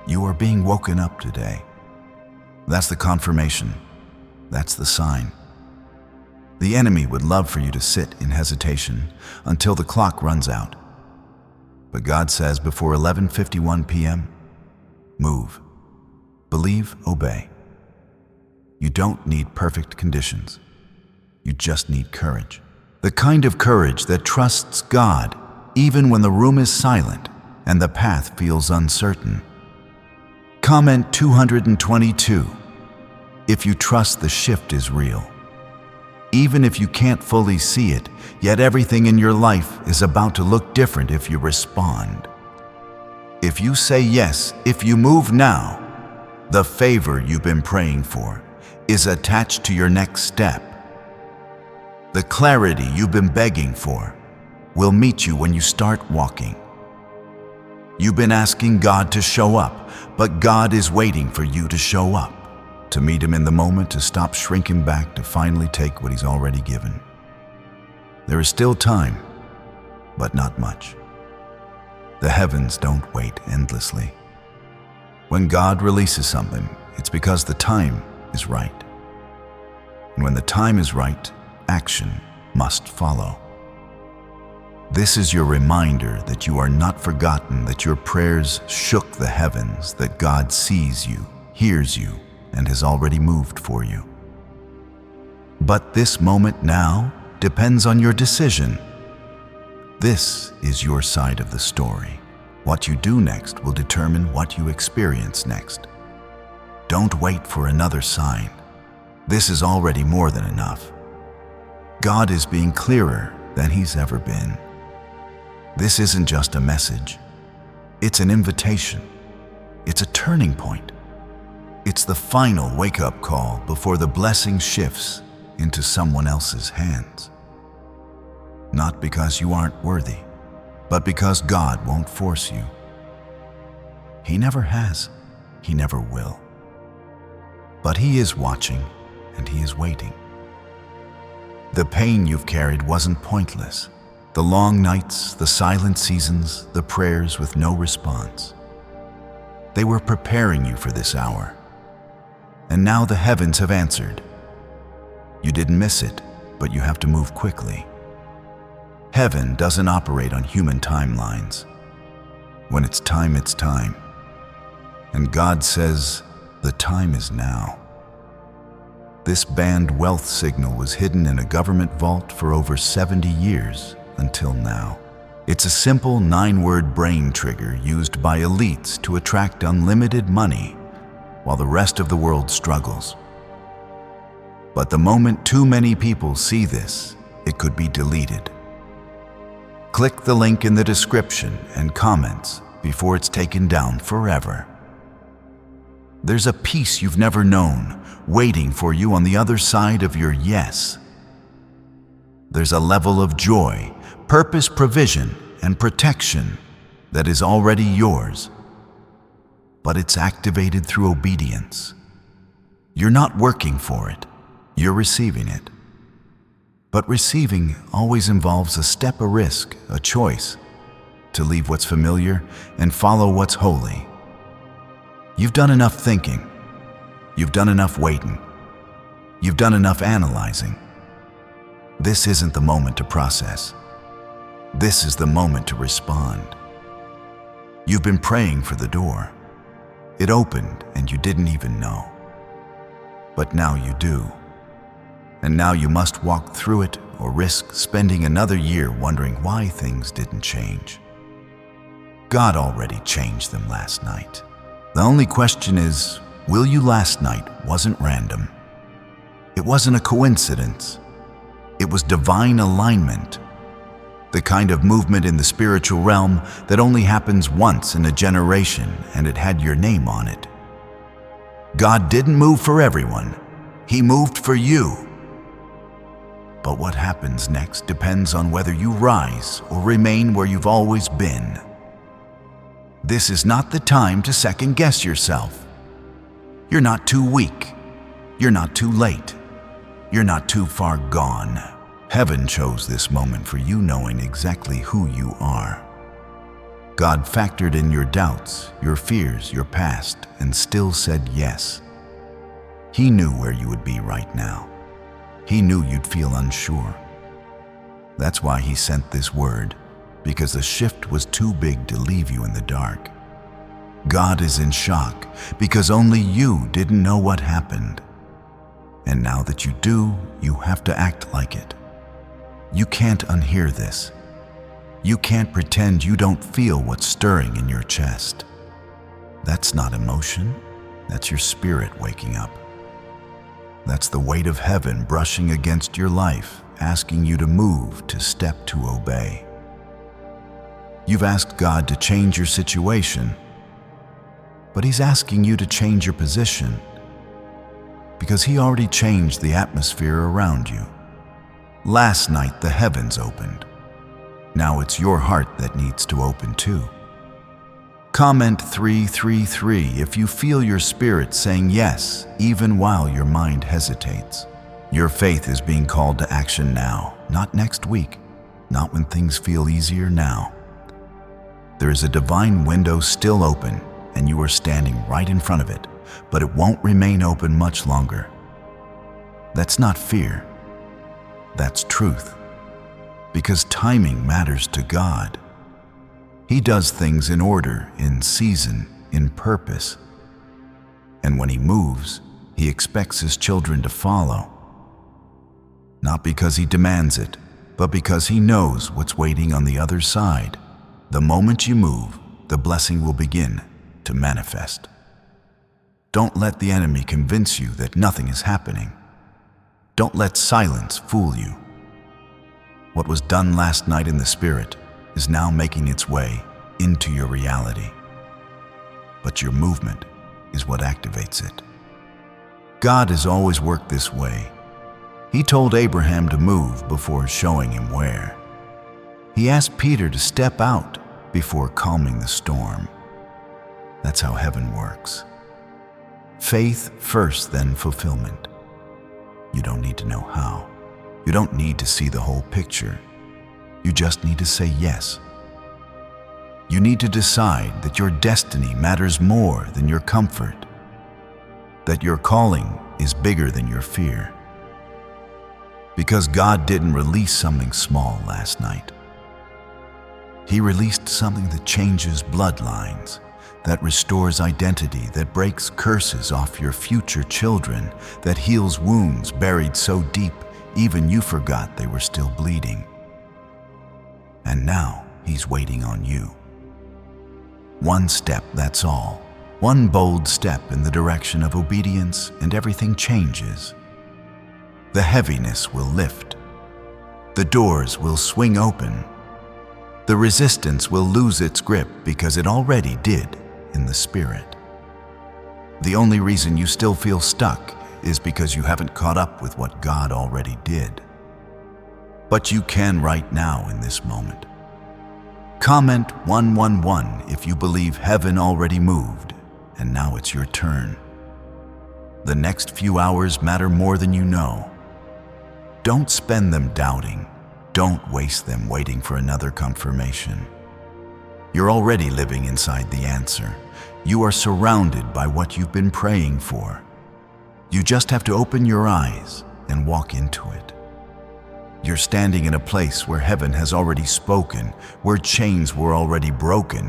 You are being woken up today. That's the confirmation. That's the sign. The enemy would love for you to sit in hesitation until the clock runs out. But God says before 11:51 p.m., move. Believe, obey. You don't need perfect conditions. You just need courage. The kind of courage that trusts God even when the room is silent and the path feels uncertain. Comment 222 if you trust the shift is real. Even if you can't fully see it, yet everything in your life is about to look different if you respond. If you say yes, if you move now, the favor you've been praying for is attached to your next step. The clarity you've been begging for will meet you when you start walking. You've been asking God to show up, but God is waiting for you to show up, to meet Him in the moment, to stop shrinking back, to finally take what He's already given. There is still time, but not much. The heavens don't wait endlessly. When God releases something, it's because the time is right. And when the time is right, action must follow. This is your reminder that you are not forgotten, that your prayers shook the heavens, that God sees you, hears you, and has already moved for you. But this moment now depends on your decision. This is your side of the story. What you do next will determine what you experience next. Don't wait for another sign. This is already more than enough. God is being clearer than He's ever been. This isn't just a message. It's an invitation. It's a turning point. It's the final wake-up call before the blessing shifts into someone else's hands. Not because you aren't worthy, but because God won't force you. He never has. He never will. But He is watching, and He is waiting. The pain you've carried wasn't pointless. The long nights, the silent seasons, the prayers with no response. They were preparing you for this hour. And now the heavens have answered. You didn't miss it, but you have to move quickly. Heaven doesn't operate on human timelines. When it's time, it's time. And God says, the time is now. This banned wealth signal was hidden in a government vault for over 70 years. Until now. It's a simple 9-word brain trigger used by elites to attract unlimited money while the rest of the world struggles. But the moment too many people see this, it could be deleted. Click the link in the description and comments before it's taken down forever. There's a peace you've never known waiting for you on the other side of your yes. There's a level of joy, purpose, provision, and protection that is already yours. But it's activated through obedience. You're not working for it, you're receiving it. But receiving always involves a step of risk, a choice, to leave what's familiar and follow what's holy. You've done enough thinking. You've done enough waiting. You've done enough analyzing. This isn't the moment to process. This is the moment to respond. You've been praying for the door. It opened and you didn't even know. But now you do. And now you must walk through it or risk spending another year wondering why things didn't change. God already changed them last night. The only question is, will you? Last night wasn't random. It wasn't a coincidence. It was divine alignment. The kind of movement in the spiritual realm that only happens once in a generation, and it had your name on it. God didn't move for everyone. He moved for you. But what happens next depends on whether you rise or remain where you've always been. This is not the time to second-guess yourself. You're not too weak. You're not too late. You're not too far gone. Heaven chose this moment for you, knowing exactly who you are. God factored in your doubts, your fears, your past, and still said yes. He knew where you would be right now. He knew you'd feel unsure. That's why He sent this word, because the shift was too big to leave you in the dark. God is in shock because only you didn't know what happened. And now that you do, you have to act like it. You can't unhear this. You can't pretend you don't feel what's stirring in your chest. That's not emotion. That's your spirit waking up. That's the weight of heaven brushing against your life, asking you to move, to step, to obey. You've asked God to change your situation, but He's asking you to change your position, because He already changed the atmosphere around you. Last night the heavens opened. Now it's your heart that needs to open too. Comment 333 if you feel your spirit saying yes, even while your mind hesitates. Your faith is being called to action now, not next week, not when things feel easier now. There is a divine window still open, and you are standing right in front of it, but it won't remain open much longer. That's not fear. That's truth. Because timing matters to God. He does things in order, in season, in purpose. And when He moves, He expects His children to follow. Not because He demands it, but because He knows what's waiting on the other side. The moment you move, the blessing will begin to manifest. Don't let the enemy convince you that nothing is happening. Don't let silence fool you. What was done last night in the Spirit is now making its way into your reality. But your movement is what activates it. God has always worked this way. He told Abraham to move before showing him where. He asked Peter to step out before calming the storm. That's how heaven works. Faith first, then fulfillment. You don't need to know how. You don't need to see the whole picture. You just need to say yes. You need to decide that your destiny matters more than your comfort, that your calling is bigger than your fear. Because God didn't release something small last night. He released something that changes bloodlines, that restores identity, that breaks curses off your future children, that heals wounds buried so deep even you forgot they were still bleeding. And now He's waiting on you. One step, that's all. One bold step in the direction of obedience, and everything changes. The heaviness will lift. The doors will swing open. The resistance will lose its grip because it already did in the Spirit. The only reason you still feel stuck is because you haven't caught up with what God already did. But you can right now in this moment. Comment 111 if you believe heaven already moved and now it's your turn. The next few hours matter more than you know. Don't spend them doubting. Don't waste them waiting for another confirmation. You're already living inside the answer. You are surrounded by what you've been praying for. You just have to open your eyes and walk into it. You're standing in a place where heaven has already spoken, where chains were already broken,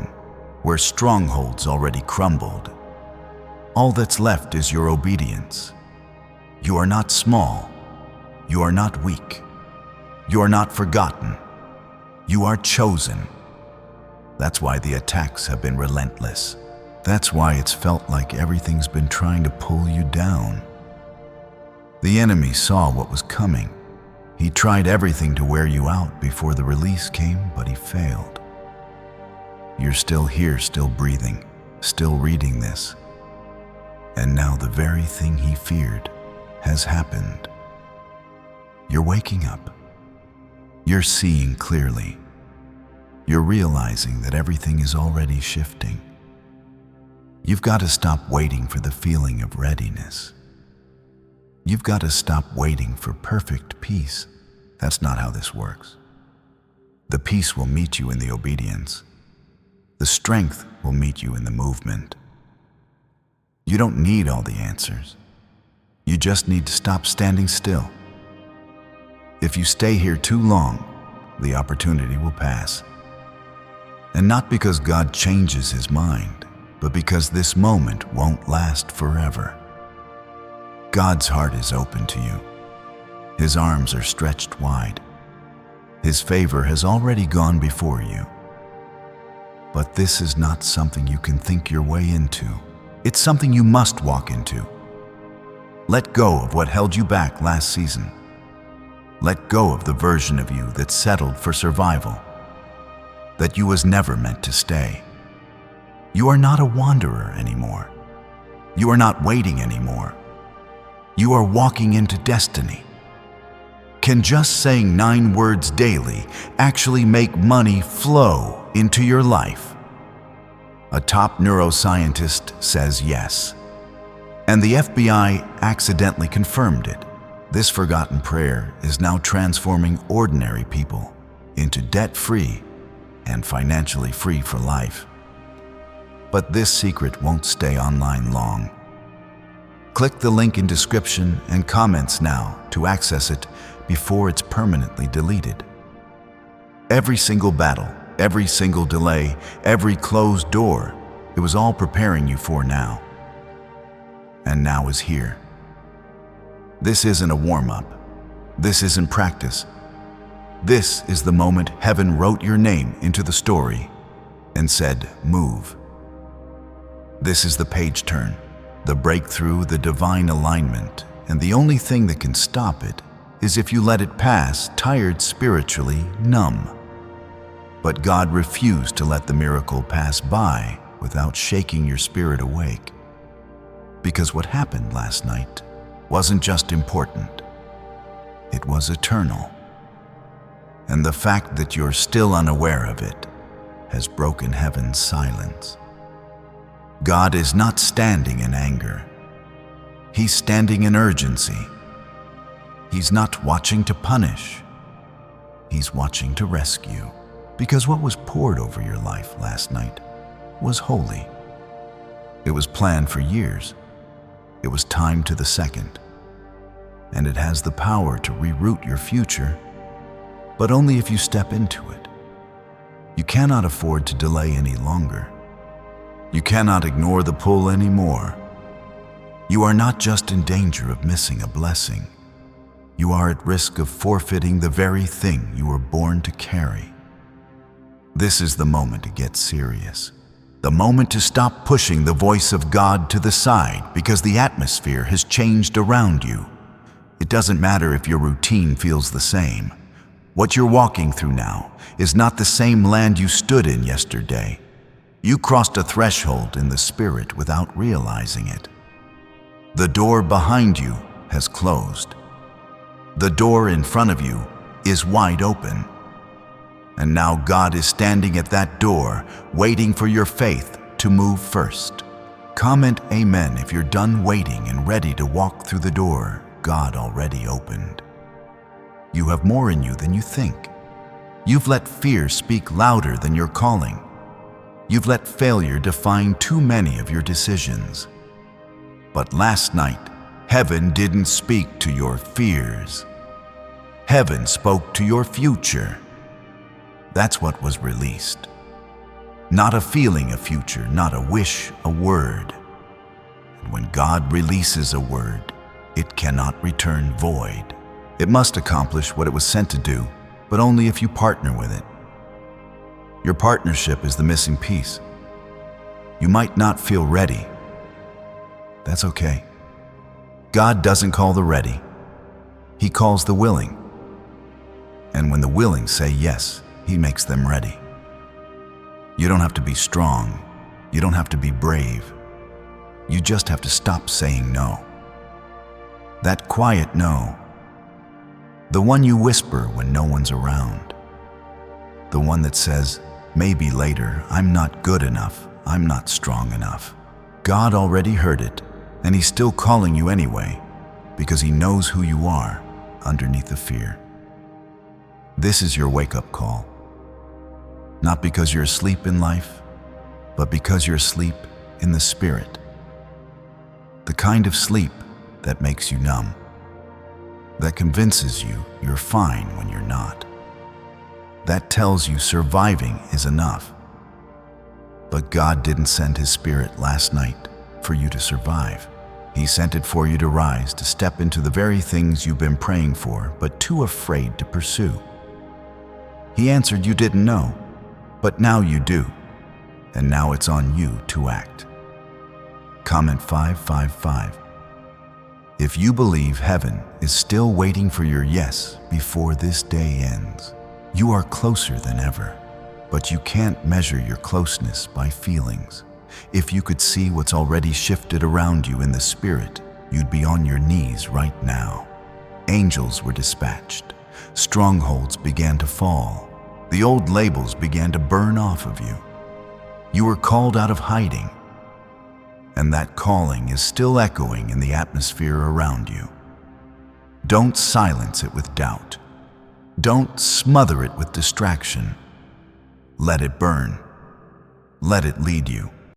where strongholds already crumbled. All that's left is your obedience. You are not small. You are not weak. You are not forgotten. You are chosen. That's why the attacks have been relentless. That's why it's felt like everything's been trying to pull you down. The enemy saw what was coming. He tried everything to wear you out before the release came, but he failed. You're still here, still breathing, still reading this. And now the very thing he feared has happened. You're waking up. You're seeing clearly. You're realizing that everything is already shifting. You've got to stop waiting for the feeling of readiness. You've got to stop waiting for perfect peace. That's not how this works. The peace will meet you in the obedience. The strength will meet you in the movement. You don't need all the answers. You just need to stop standing still. If you stay here too long, the opportunity will pass. And not because God changes His mind, but because this moment won't last forever. God's heart is open to you. His arms are stretched wide. His favor has already gone before you. But this is not something you can think your way into. It's something you must walk into. Let go of what held you back last season. Let go of the version of you that settled for survival, that you was never meant to stay. You are not a wanderer anymore. You are not waiting anymore. You are walking into destiny. Can just saying 9 words daily actually make money flow into your life? A top neuroscientist says yes. And the FBI accidentally confirmed it. This forgotten prayer is now transforming ordinary people into debt-free and financially free for life. But this secret won't stay online long. Click the link in description and comments now to access it before it's permanently deleted. Every single battle, every single delay, every closed door, it was all preparing you for now. And now is here. This isn't a warm-up. This isn't practice. This is the moment heaven wrote your name into the story and said, move. This is the page turn, the breakthrough, the divine alignment, and the only thing that can stop it is if you let it pass, tired, spiritually numb. But God refused to let the miracle pass by without shaking your spirit awake. Because what happened last night wasn't just important, it was eternal. And the fact that you're still unaware of it has broken heaven's silence. God is not standing in anger. He's standing in urgency. He's not watching to punish. He's watching to rescue. Because what was poured over your life last night was holy. It was planned for years. It was timed to the second. And it has the power to reroute your future, but only if you step into it. You cannot afford to delay any longer. You cannot ignore the pull anymore. You are not just in danger of missing a blessing. You are at risk of forfeiting the very thing you were born to carry. This is the moment to get serious. The moment to stop pushing the voice of God to the side because the atmosphere has changed around you. It doesn't matter if your routine feels the same. What you're walking through now is not the same land you stood in yesterday. You crossed a threshold in the spirit without realizing it. The door behind you has closed. The door in front of you is wide open. And now God is standing at that door, waiting for your faith to move first. Comment amen if you're done waiting and ready to walk through the door God already opened. You have more in you than you think. You've let fear speak louder than your calling. You've let failure define too many of your decisions. But last night, heaven didn't speak to your fears. Heaven spoke to your future. That's what was released. Not a feeling, a future, not a wish, a word. And when God releases a word, it cannot return void. It must accomplish what it was sent to do, but only if you partner with it. Your partnership is the missing piece. You might not feel ready. That's okay. God doesn't call the ready. He calls the willing. And when the willing say yes, He makes them ready. You don't have to be strong. You don't have to be brave. You just have to stop saying no. That quiet no. The one you whisper when no one's around. The one that says, maybe later, I'm not good enough, I'm not strong enough. God already heard it, and He's still calling you anyway, because He knows who you are underneath the fear. This is your wake-up call. Not because you're asleep in life, but because you're asleep in the spirit. The kind of sleep that makes you numb, that convinces you you're fine when you're not, that tells you surviving is enough. But God didn't send His Spirit last night for you to survive. He sent it for you to rise, to step into the very things you've been praying for, but too afraid to pursue. He answered you didn't know, but now you do, and now it's on you to act. Comment 555. If you believe heaven is still waiting for your yes before this day ends, you are closer than ever. But you can't measure your closeness by feelings. If you could see what's already shifted around you in the spirit, you'd be on your knees right now. Angels were dispatched. Strongholds began to fall. The old labels began to burn off of you. You were called out of hiding, and that calling is still echoing in the atmosphere around you. Don't silence it with doubt. Don't smother it with distraction. Let it burn. Let it lead you.